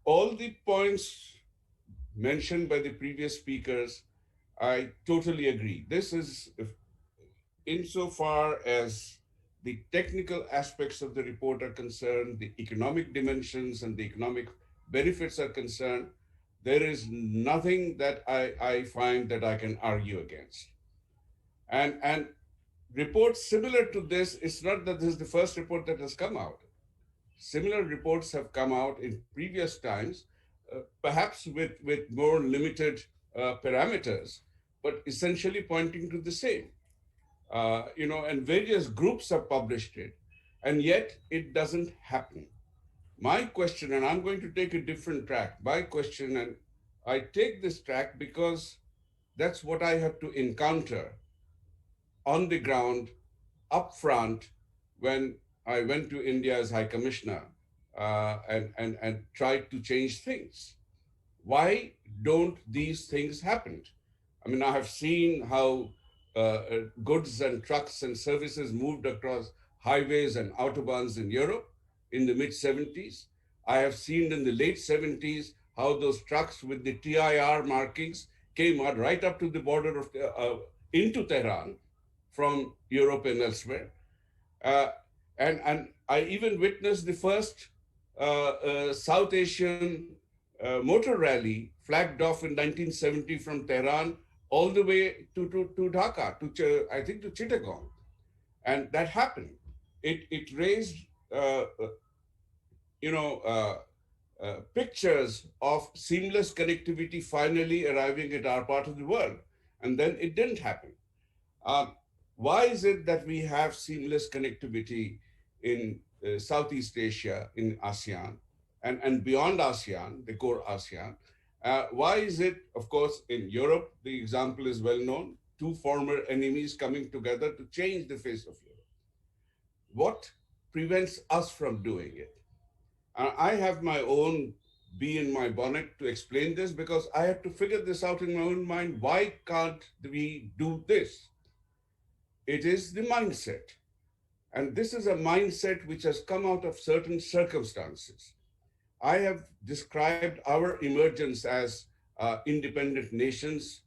All the points mentioned by the previous speakers, I totally agree. This is, insofar as the technical aspects of the report are concerned, the economic dimensions and the economic benefits are concerned, there is nothing that I find that I can argue against. And reports similar to this, it's not that this is the first report that has come out. Similar reports have come out in previous times, perhaps with more limited parameters, but essentially pointing to the same. And various groups have published it, and yet it doesn't happen. My question, and I'm going to take a different track, my question, and I take this track because that's what I have to encounter on the ground, up front, when I went to India as High Commissioner and tried to change things. Why don't these things happen? I mean, I have seen how goods and trucks and services moved across highways and autobahns in Europe in the mid-70s. I have seen in the late 70s how those trucks with the TIR markings came out right up to the border of into Tehran from Europe and elsewhere. And I even witnessed the first South Asian motor rally flagged off in 1970 from Tehran all the way to Dhaka, I think to Chittagong. And that happened. It raised, you know, pictures of seamless connectivity finally arriving at our part of the world. And then it didn't happen. Why is it that we have seamless connectivity in Southeast Asia, in ASEAN, and beyond ASEAN, the core ASEAN? Why is it, of course, in Europe, the example is well known, two former enemies coming together to change the face of Europe? What prevents us from doing it? I have my own bee in my bonnet to explain this because I had to figure this out in my own mind. Why can't we do this? It is the mindset. And this is a mindset which has come out of certain circumstances. I have described our emergence as independent nations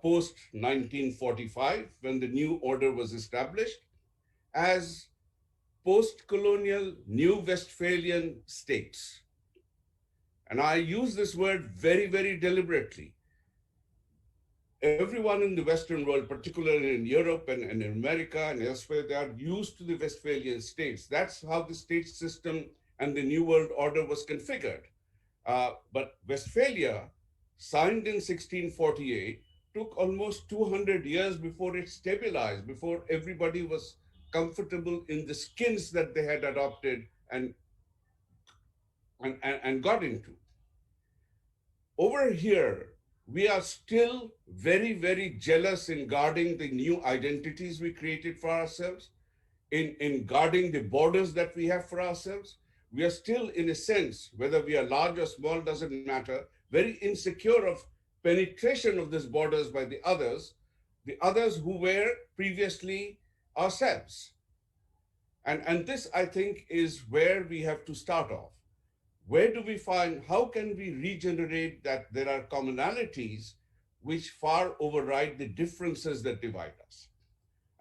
post 1945, when the new order was established, as post-colonial New Westphalian states. And I use this word very, very deliberately. Everyone in the Western world, particularly in Europe and in America and elsewhere, they are used to the Westphalian states. That's how the state system and the New World Order was configured. But Westphalia, signed in 1648, took almost 200 years before it stabilized, before everybody was comfortable in the skins that they had adopted and got into. Over here, we are still very, very jealous in guarding the new identities we created for ourselves, in guarding the borders that we have for ourselves. We are still, in a sense, whether we are large or small, doesn't matter, very insecure of penetration of these borders by the others who were previously ourselves. And this, I think, is where we have to start off. Where do we find, how can we regenerate that there are commonalities which far override the differences that divide us?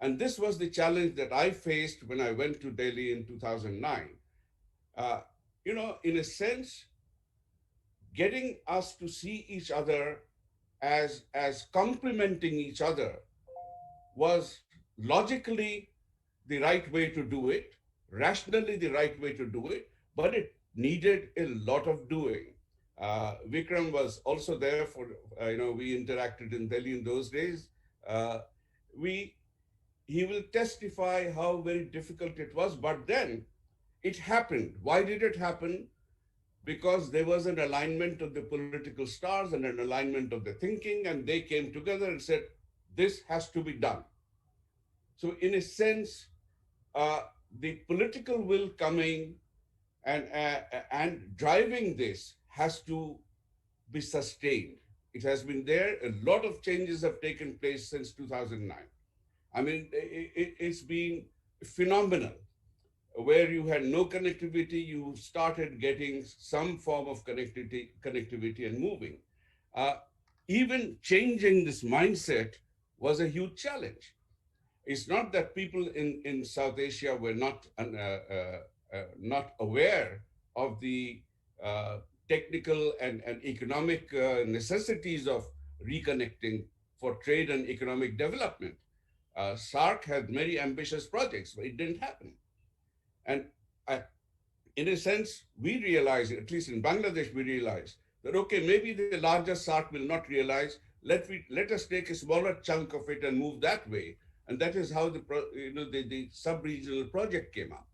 And this was the challenge that I faced when I went to Delhi in 2009. You know, in a sense, getting us to see each other as complementing each other was logically the right way to do it, rationally the right way to do it, but it needed a lot of doing. Vikram was also there for, we interacted in Delhi in those days. He will testify how very difficult it was, but then it happened. Why did it happen? Because there was an alignment of the political stars and an alignment of the thinking, and they came together and said, this has to be done. So in a sense, the political will coming and driving this has to be sustained. It has been there. A lot of changes have taken place since 2009. I mean, it's been phenomenal. Where you had no connectivity, you started getting some form of connectivity and moving. Even changing this mindset was a huge challenge. It's not that people in South Asia were not aware of the technical and economic necessities of reconnecting for trade and economic development. SARC had many ambitious projects, but it didn't happen. And in a sense, we realized, at least in Bangladesh, we realized that, okay, maybe the larger SARC will not realize, let us take a smaller chunk of it and move that way. And that is how the sub-regional project came up.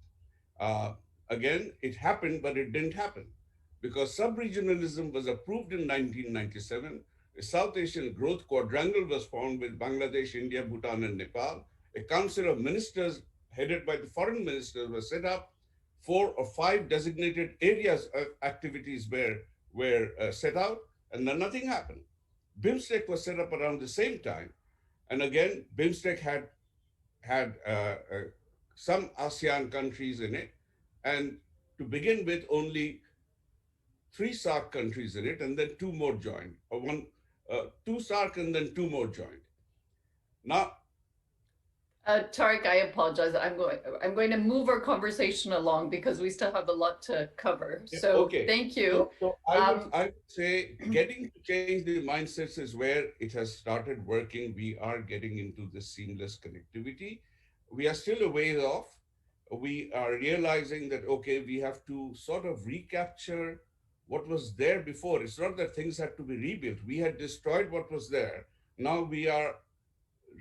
Again, it happened, but it didn't happen because sub-regionalism was approved in 1997. A South Asian growth quadrangle was formed with Bangladesh, India, Bhutan, and Nepal. A council of ministers headed by the foreign ministers was set up. 4 or 5 designated areas of activities were set out, and then nothing happened. BIMSTEC was set up around the same time. And again, BIMSTEC had some ASEAN countries in it. And to begin with, only 3 SARC countries in it, and then 2 more joined. 2 SARC and then 2 more joined. Now, Tariq, I apologize. I'm going to move our conversation along because we still have a lot to cover. So Okay. thank you. So I would say getting to change the mindsets is where it has started working. We are getting into the seamless connectivity. We are still a ways off. We are realizing that, okay, we have to sort of recapture what was there before. It's not that things had to be rebuilt. We had destroyed what was there. Now we are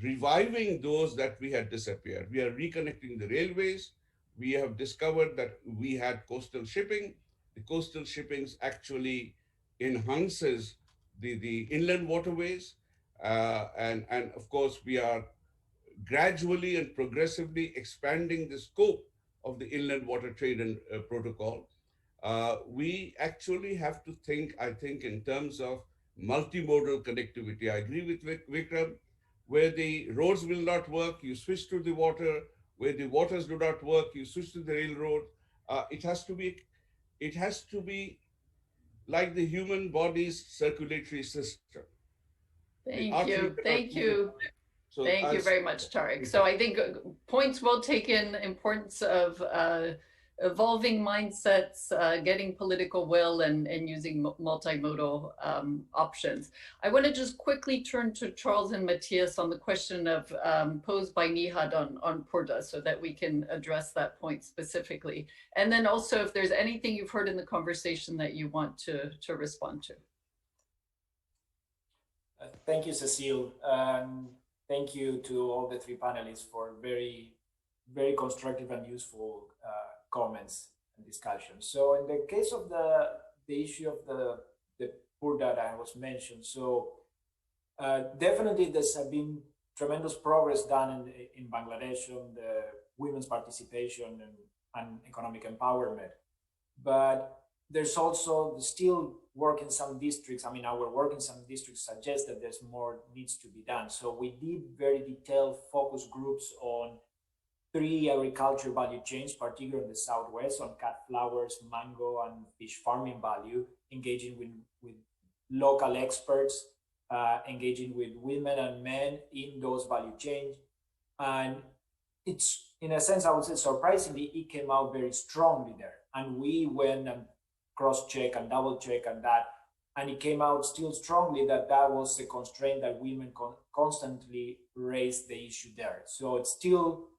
reviving those that we had disappeared. We are reconnecting the railways. We have discovered that we had coastal shipping. The coastal shipping actually enhances the inland waterways. And of course, we are gradually and progressively expanding the scope of the inland water trade and protocol. We actually have to think, I think, in terms of multimodal connectivity. I agree with Vikram. Where the roads will not work, you switch to the water. Where the waters do not work, you switch to the railroad. It has to be like the human body's circulatory system. Thank you. Thank you. So Thank you very much, Tariq. So I think points well taken, importance of evolving mindsets, getting political will, and using multimodal options. I want to just quickly turn to Charles and Matthias on the question of posed by Nihad on Purda, so that we can address that point specifically. And then also if there's anything you've heard in the conversation that you want to respond to. Thank you, Cecile. Thank you to all the three panelists for very, very constructive and useful comments and discussions. So in the case of the issue of the poor data I was mentioned, so definitely there's been tremendous progress done in Bangladesh on the women's participation and economic empowerment. But there's also still work in some districts. I mean, our work in some districts suggests that there's more needs to be done. So we did very detailed focus groups on 3 agriculture value chains, particularly in the Southwest, on cut flowers, mango, and fish farming value, engaging with local experts, engaging with women and men in those value chains. And it's, in a sense, I would say surprisingly, it came out very strongly there. And we went and cross-check and double-check and that, and it came out still strongly that was a constraint that women constantly raised the issue there. So it's still,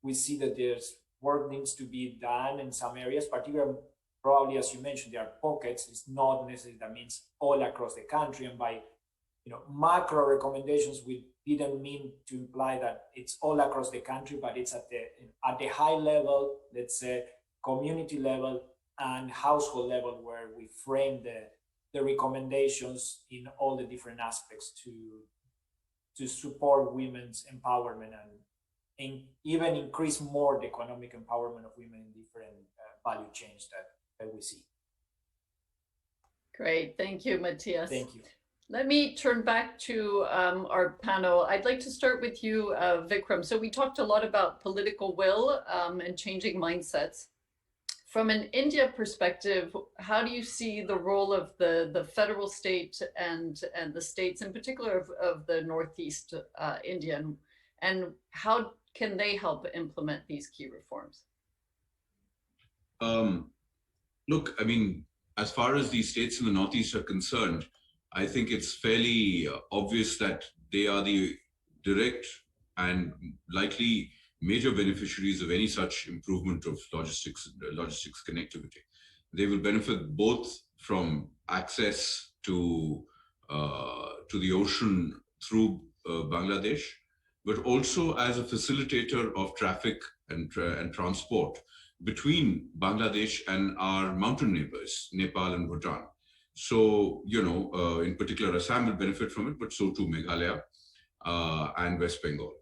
we see that there's work needs to be done in some areas, particularly, probably as you mentioned, there are pockets. It's not necessarily that means all across the country, and by macro recommendations, we didn't mean to imply that it's all across the country, but it's at the high level, let's say community level and household level, where we frame the recommendations in all the different aspects to support women's empowerment and even increase more the economic empowerment of women in different value chains that we see. Great, thank you, Matthias. Thank you. Let me turn back to our panel. I'd like to start with you, Vikram. So we talked a lot about political will and changing mindsets. From an India perspective, how do you see the role of the federal state and the states, in particular of the Northeast India, and how can they help implement these key reforms? Look, I mean, as far as the states in the Northeast are concerned, I think it's fairly obvious that they are the direct and likely major beneficiaries of any such improvement of logistics connectivity. They will benefit both from access to the ocean through Bangladesh, but also as a facilitator of traffic and transport between Bangladesh and our mountain neighbors, Nepal and Bhutan. So, in particular, Assam will benefit from it, but so too Meghalaya and West Bengal.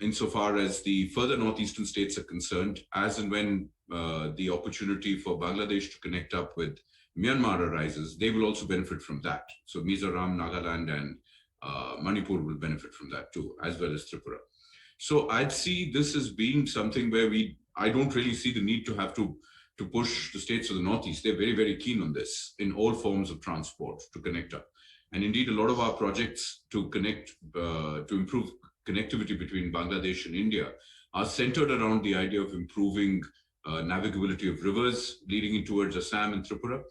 Insofar as the further northeastern states are concerned, as and when the opportunity for Bangladesh to connect up with Myanmar arises, they will also benefit from that. So Mizoram, Nagaland, and Manipur will benefit from that too, as well as Tripura. So I'd see this as being something where I don't really see the need to have to push the states of the Northeast. They're very, very keen on this in all forms of transport to connect up. And indeed, a lot of our projects to connect, to improve connectivity between Bangladesh and India are centered around the idea of improving navigability of rivers leading in towards Assam and Tripura,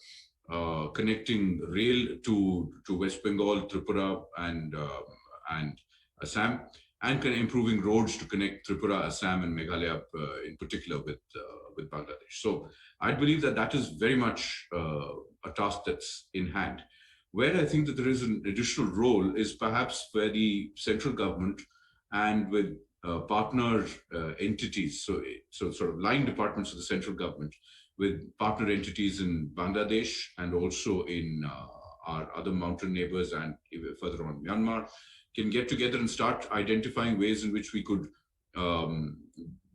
connecting rail to West Bengal, Tripura, and Assam, and improving roads to connect Tripura, Assam, and Meghalaya in particular with Bangladesh. So I believe that that is very much a task that's in hand. Where I think that there is an additional role is perhaps where the central government and with partner entities, so sort of line departments of the central government with partner entities in Bangladesh and also in our other mountain neighbors and even further on Myanmar, can get together and start identifying ways in which we could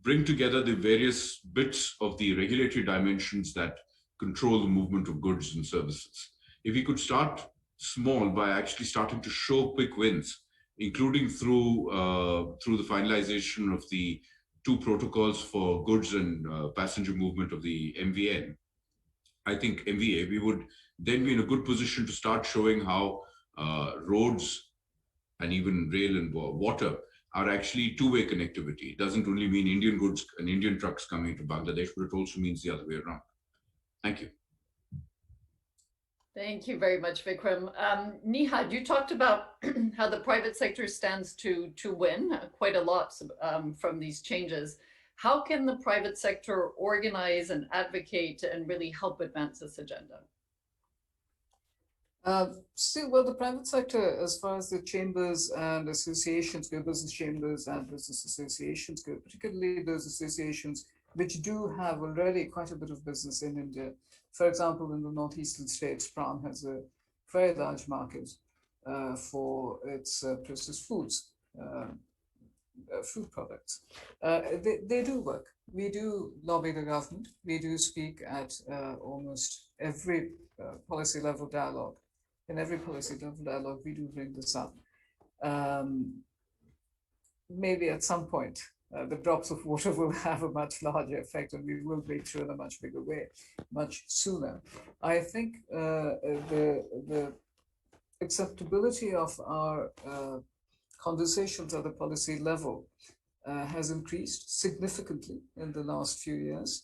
bring together the various bits of the regulatory dimensions that control the movement of goods and services. If we could start small by actually starting to show quick wins, including through the finalization of the 2 protocols for goods and passenger movement of the MVN, I think MVA, we would then be in a good position to start showing how roads and even rail and water are actually two-way connectivity. It doesn't only mean Indian goods and Indian trucks coming to Bangladesh, but it also means the other way around. Thank you. Thank you very much, Vikram. Nihad, you talked about how the private sector stands to win quite a lot from these changes. How can the private sector organize and advocate and really help advance this agenda? Well, the private sector, as far as the chambers and associations go, business chambers and business associations go, particularly those associations which do have already quite a bit of business in India. For example, in the northeastern states, Pram has a very large market for its processed foods, food products. They do work. We do lobby the government. We do speak at almost every policy level dialogue. In every policy level dialogue, we do bring this up. Maybe at some point, the drops of water will have a much larger effect and we will break through in a much bigger way, much sooner. I think the acceptability of our conversations at the policy level has increased significantly in the last few years.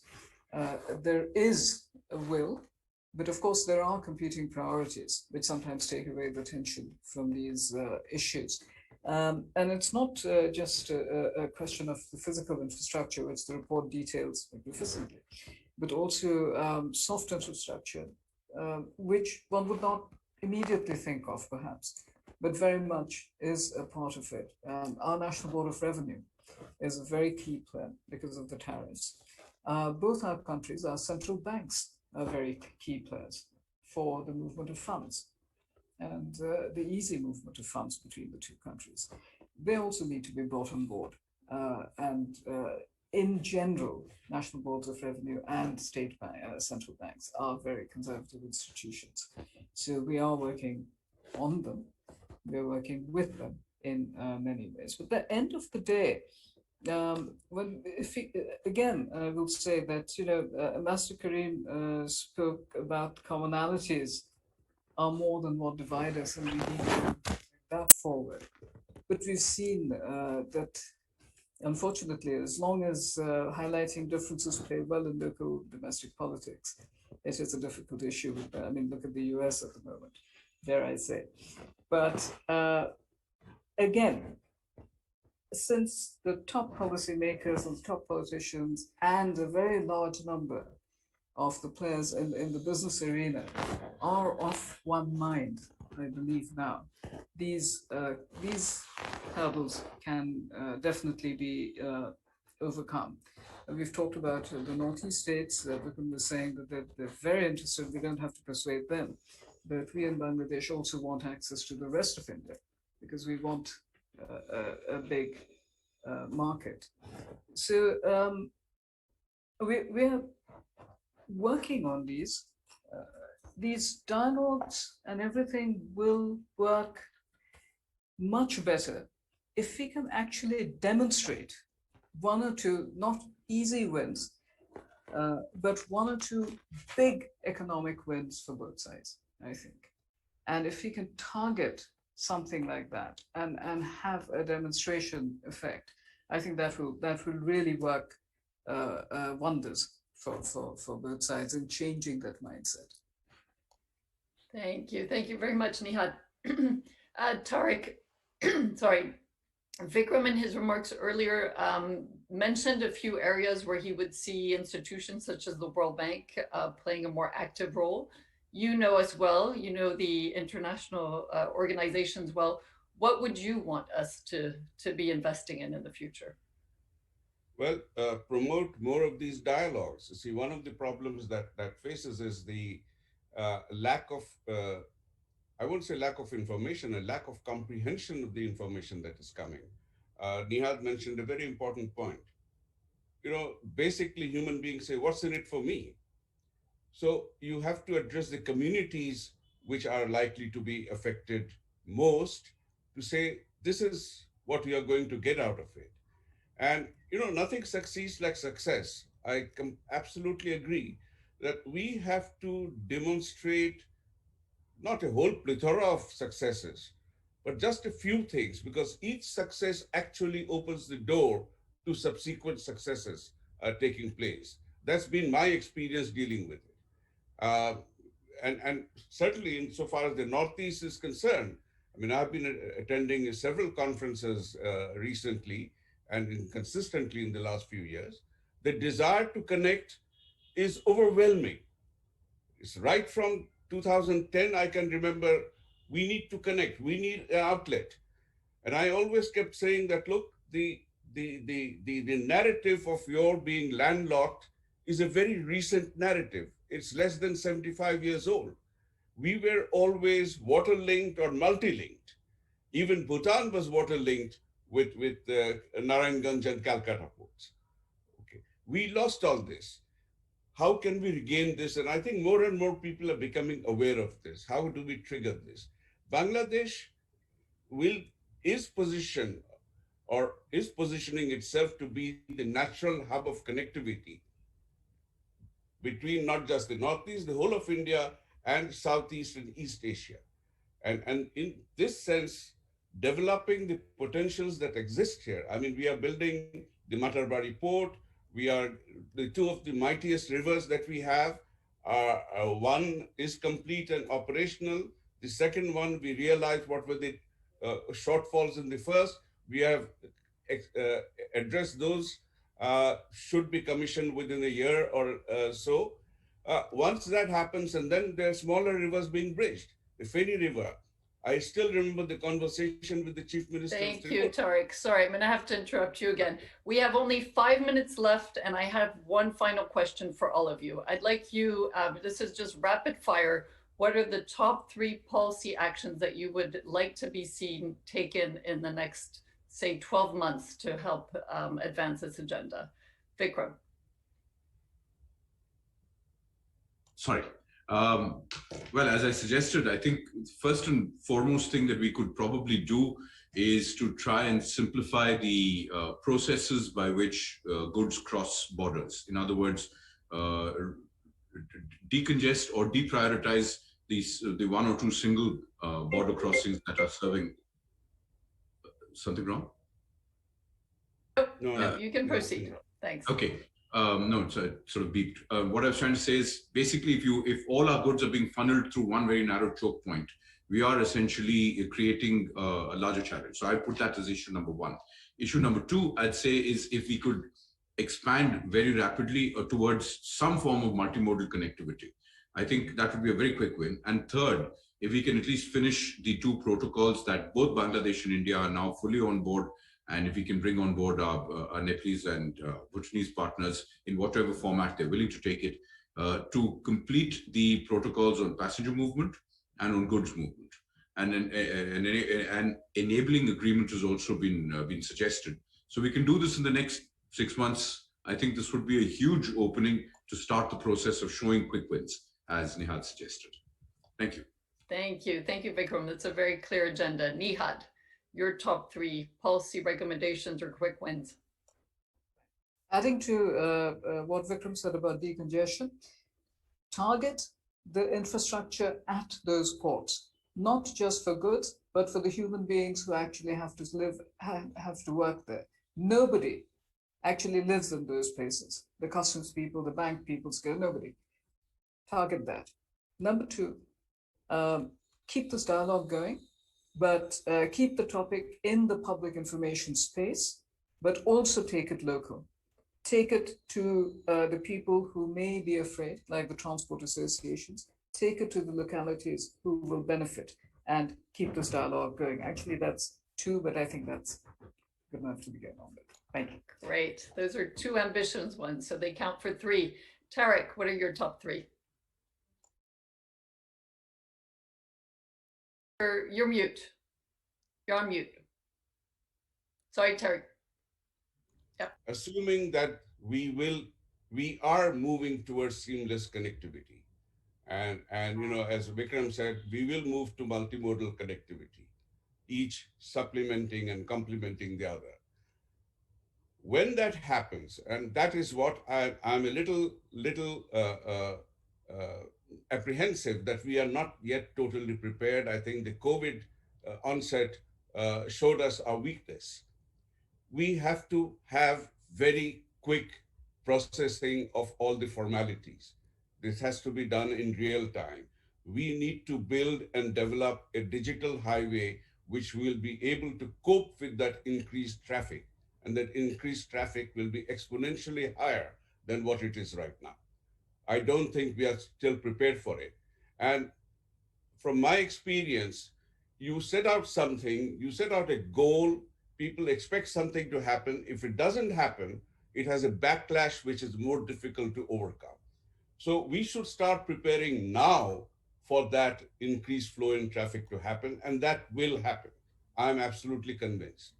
There is a will, but of course there are competing priorities which sometimes take away the attention from these issues. And it's not just a question of the physical infrastructure, which the report details magnificently, but also soft infrastructure, which one would not immediately think of perhaps, but very much is a part of it. Our National Board of Revenue is a very key player because of the tariffs. Both our countries, our central banks are very key players for the movement of funds and the easy movement of funds between the two countries. They also need to be brought on board. In general, national boards of revenue and central banks are very conservative institutions. So we are working on them. We're working with them in many ways. But at the end of the day, again, I will say that, Ambassador Karim spoke about commonalities are more than what divide us, and we need to take that forward. But we've seen that, unfortunately, as long as highlighting differences play well in local domestic politics, it is a difficult issue. I mean, look at the US at the moment, dare I say. But again, since the top policymakers and top politicians and a very large number of the players in the business arena are of one mind, I believe now, these hurdles can definitely be overcome. We've talked about the Northeast states. Vikram was saying that they're very interested. We don't have to persuade them. But we in Bangladesh also want access to the rest of India because we want a big market. So we are working on these dialogues, and everything will work much better if we can actually demonstrate one or two, not easy wins, but one or two big economic wins for both sides, I think. And if we can target something like that, and have a demonstration effect. I think that will really work wonders for both sides in changing that mindset. Thank you very much, Nihad. Tariq, sorry, Vikram in his remarks earlier mentioned a few areas where he would see institutions such as the World Bank playing a more active role. You know as well, you know the international organizations well. What would you want us to be investing in the future? Well, promote more of these dialogues. See, one of the problems that faces is the lack of, I won't say lack of information, a lack of comprehension of the information that is coming. Nihad mentioned a very important point. You know, basically human beings say, what's in it for me? So you have to address the communities which are likely to be affected most to say, this is what we are going to get out of it. And, you know, nothing succeeds like success. I absolutely agree that we have to demonstrate not a whole plethora of successes, but just a few things, because each success actually opens the door to subsequent successes taking place. That's been my experience dealing with it. And certainly insofar as the Northeast is concerned, I mean, I've been attending several conferences recently and consistently in the last few years. The desire to connect is overwhelming. It's right from 2010, I can remember, we need to connect, we need an outlet. And I always kept saying that, look, the narrative of your being landlocked is a very recent narrative. It's less than 75 years old. We were always water-linked or multi-linked. Even Bhutan was water-linked with Narayanganj and Calcutta ports. Okay. We lost all this. How can we regain this? And I think more and more people are becoming aware of this. How do we trigger this? Bangladesh is positioning itself to be the natural hub of connectivity between not just the Northeast, the whole of India, and Southeast and East Asia. And in this sense, developing the potentials that exist here. I mean, we are building the Matarbari port. We are the two of the mightiest rivers that we have. One is complete and operational. The second one, we realized what were the shortfalls in the first. We have addressed those. Should be commissioned within a year or so. Once that happens, and then there are smaller rivers being bridged. The Feni River. I still remember the conversation with the Chief Minister. Thank you, Tariq. Sorry, I'm going to have to interrupt you again. We have only 5 minutes left, and I have one final question for all of you. I'd like you, this is just rapid fire. What are the top 3 policy actions that you would like to be seen taken in the next, say, 12 months to help advance this agenda? Vikram. Sorry. Well, as I suggested, I think first and foremost thing that we could probably do is to try and simplify the processes by which goods cross borders. In other words, decongest or deprioritize the 1 or 2 single border crossings that are serving. Something wrong? No, you can proceed. Thanks. Okay. No, so it sort of beeped. What I was trying to say is basically if all our goods are being funneled through one very narrow choke point, we are essentially creating a larger challenge. So I put that as issue number 1. Issue number 2, I'd say, is if we could expand very rapidly towards some form of multimodal connectivity. I think that would be a very quick win. And third, if we can at least finish the 2 protocols that both Bangladesh and India are now fully on board, and if we can bring on board our Nepalese and Bhutanese partners in whatever format they're willing to take it, to complete the protocols on passenger movement and on goods movement. And an enabling agreement has also been suggested. So we can do this in the next 6 months. I think this would be a huge opening to start the process of showing quick wins, as Nihad suggested. Thank you. Thank you. Thank you, Vikram. That's a very clear agenda. Nihad, your top 3 policy recommendations or quick wins. Adding to what Vikram said about decongestion, target the infrastructure at those ports. not just for goods, but for the human beings who actually have to live, have to work there. Nobody actually lives in those places. The customs people, the bank people, nobody. Target that. Number two, keep this dialogue going, but keep the topic in the public information space, but also take it local. Take it to the people who may be afraid, like the transport associations. Take it to the localities who will benefit, and keep this dialogue going. Actually, that's two, but I think that's good enough to be going on with. Thank you. Great. Those are two ambitious ones, so they count for three. Tarek, what are your top three? You're mute. You're on mute. Sorry, Tarek. Yeah. Assuming that we are moving towards seamless connectivity. And as Vikram said, we will move to multimodal connectivity, each supplementing and complementing the other. When that happens, and that is what I'm a little apprehensive that we are not yet totally prepared. I think the COVID onset showed us our weakness. We have to have very quick processing of all the formalities. This has to be done in real time. We need to build and develop a digital highway which will be able to cope with that increased traffic. And that increased traffic will be exponentially higher than what it is right now. I don't think we are still prepared for it. And from my experience, you set out something, you set out a goal, people expect something to happen. If it doesn't happen, it has a backlash which is more difficult to overcome. So we should start preparing now for that increased flow in traffic to happen, and that will happen. I'm absolutely convinced.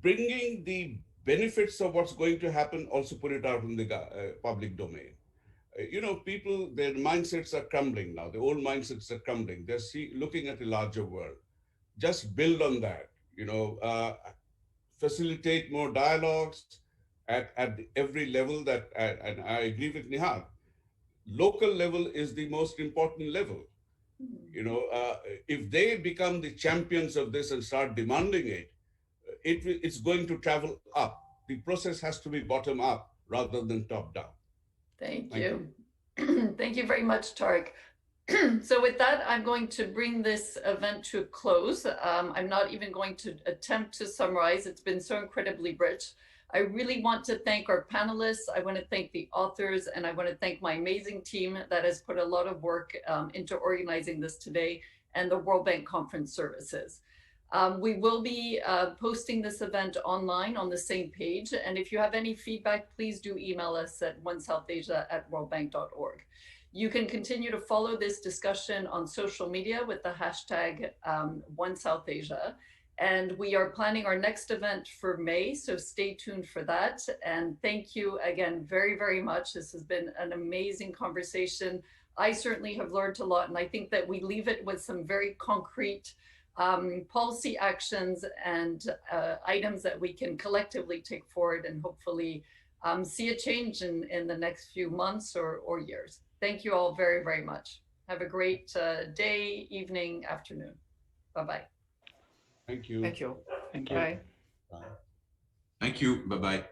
Bringing the benefits of what's going to happen, also put it out in the public domain. People, their mindsets are crumbling now. The old mindsets are crumbling. They're looking at a larger world. Just build on that, facilitate more dialogues at every level and I agree with Nihal. Local level is the most important level. If they become the champions of this and start demanding it, it's going to travel up. The process has to be bottom up rather than top down. Thank you. Thank you very much, Tarek. So with that, I'm going to bring this event to a close. I'm not even going to attempt to summarize. It's been so incredibly rich. I really want to thank our panelists. I want to thank the authors, and I want to thank my amazing team that has put a lot of work into organizing this today, and the World Bank Conference Services. We will be posting this event online on the same page. And if you have any feedback, please do email us at onesoutheasia@worldbank.org. You can continue to follow this discussion on social media with the hashtag OneSouthAsia. And we are planning our next event for May, so stay tuned for that. And thank you again very, very much. This has been an amazing conversation. I certainly have learned a lot, and I think that we leave it with some very concrete policy actions and items that we can collectively take forward and hopefully see a change in the next few months or years. Thank you all very, very much. Have a great day, evening, afternoon. Bye-bye. Thank you. Thank you. Thank you. Bye. Bye. Thank you. Bye-bye.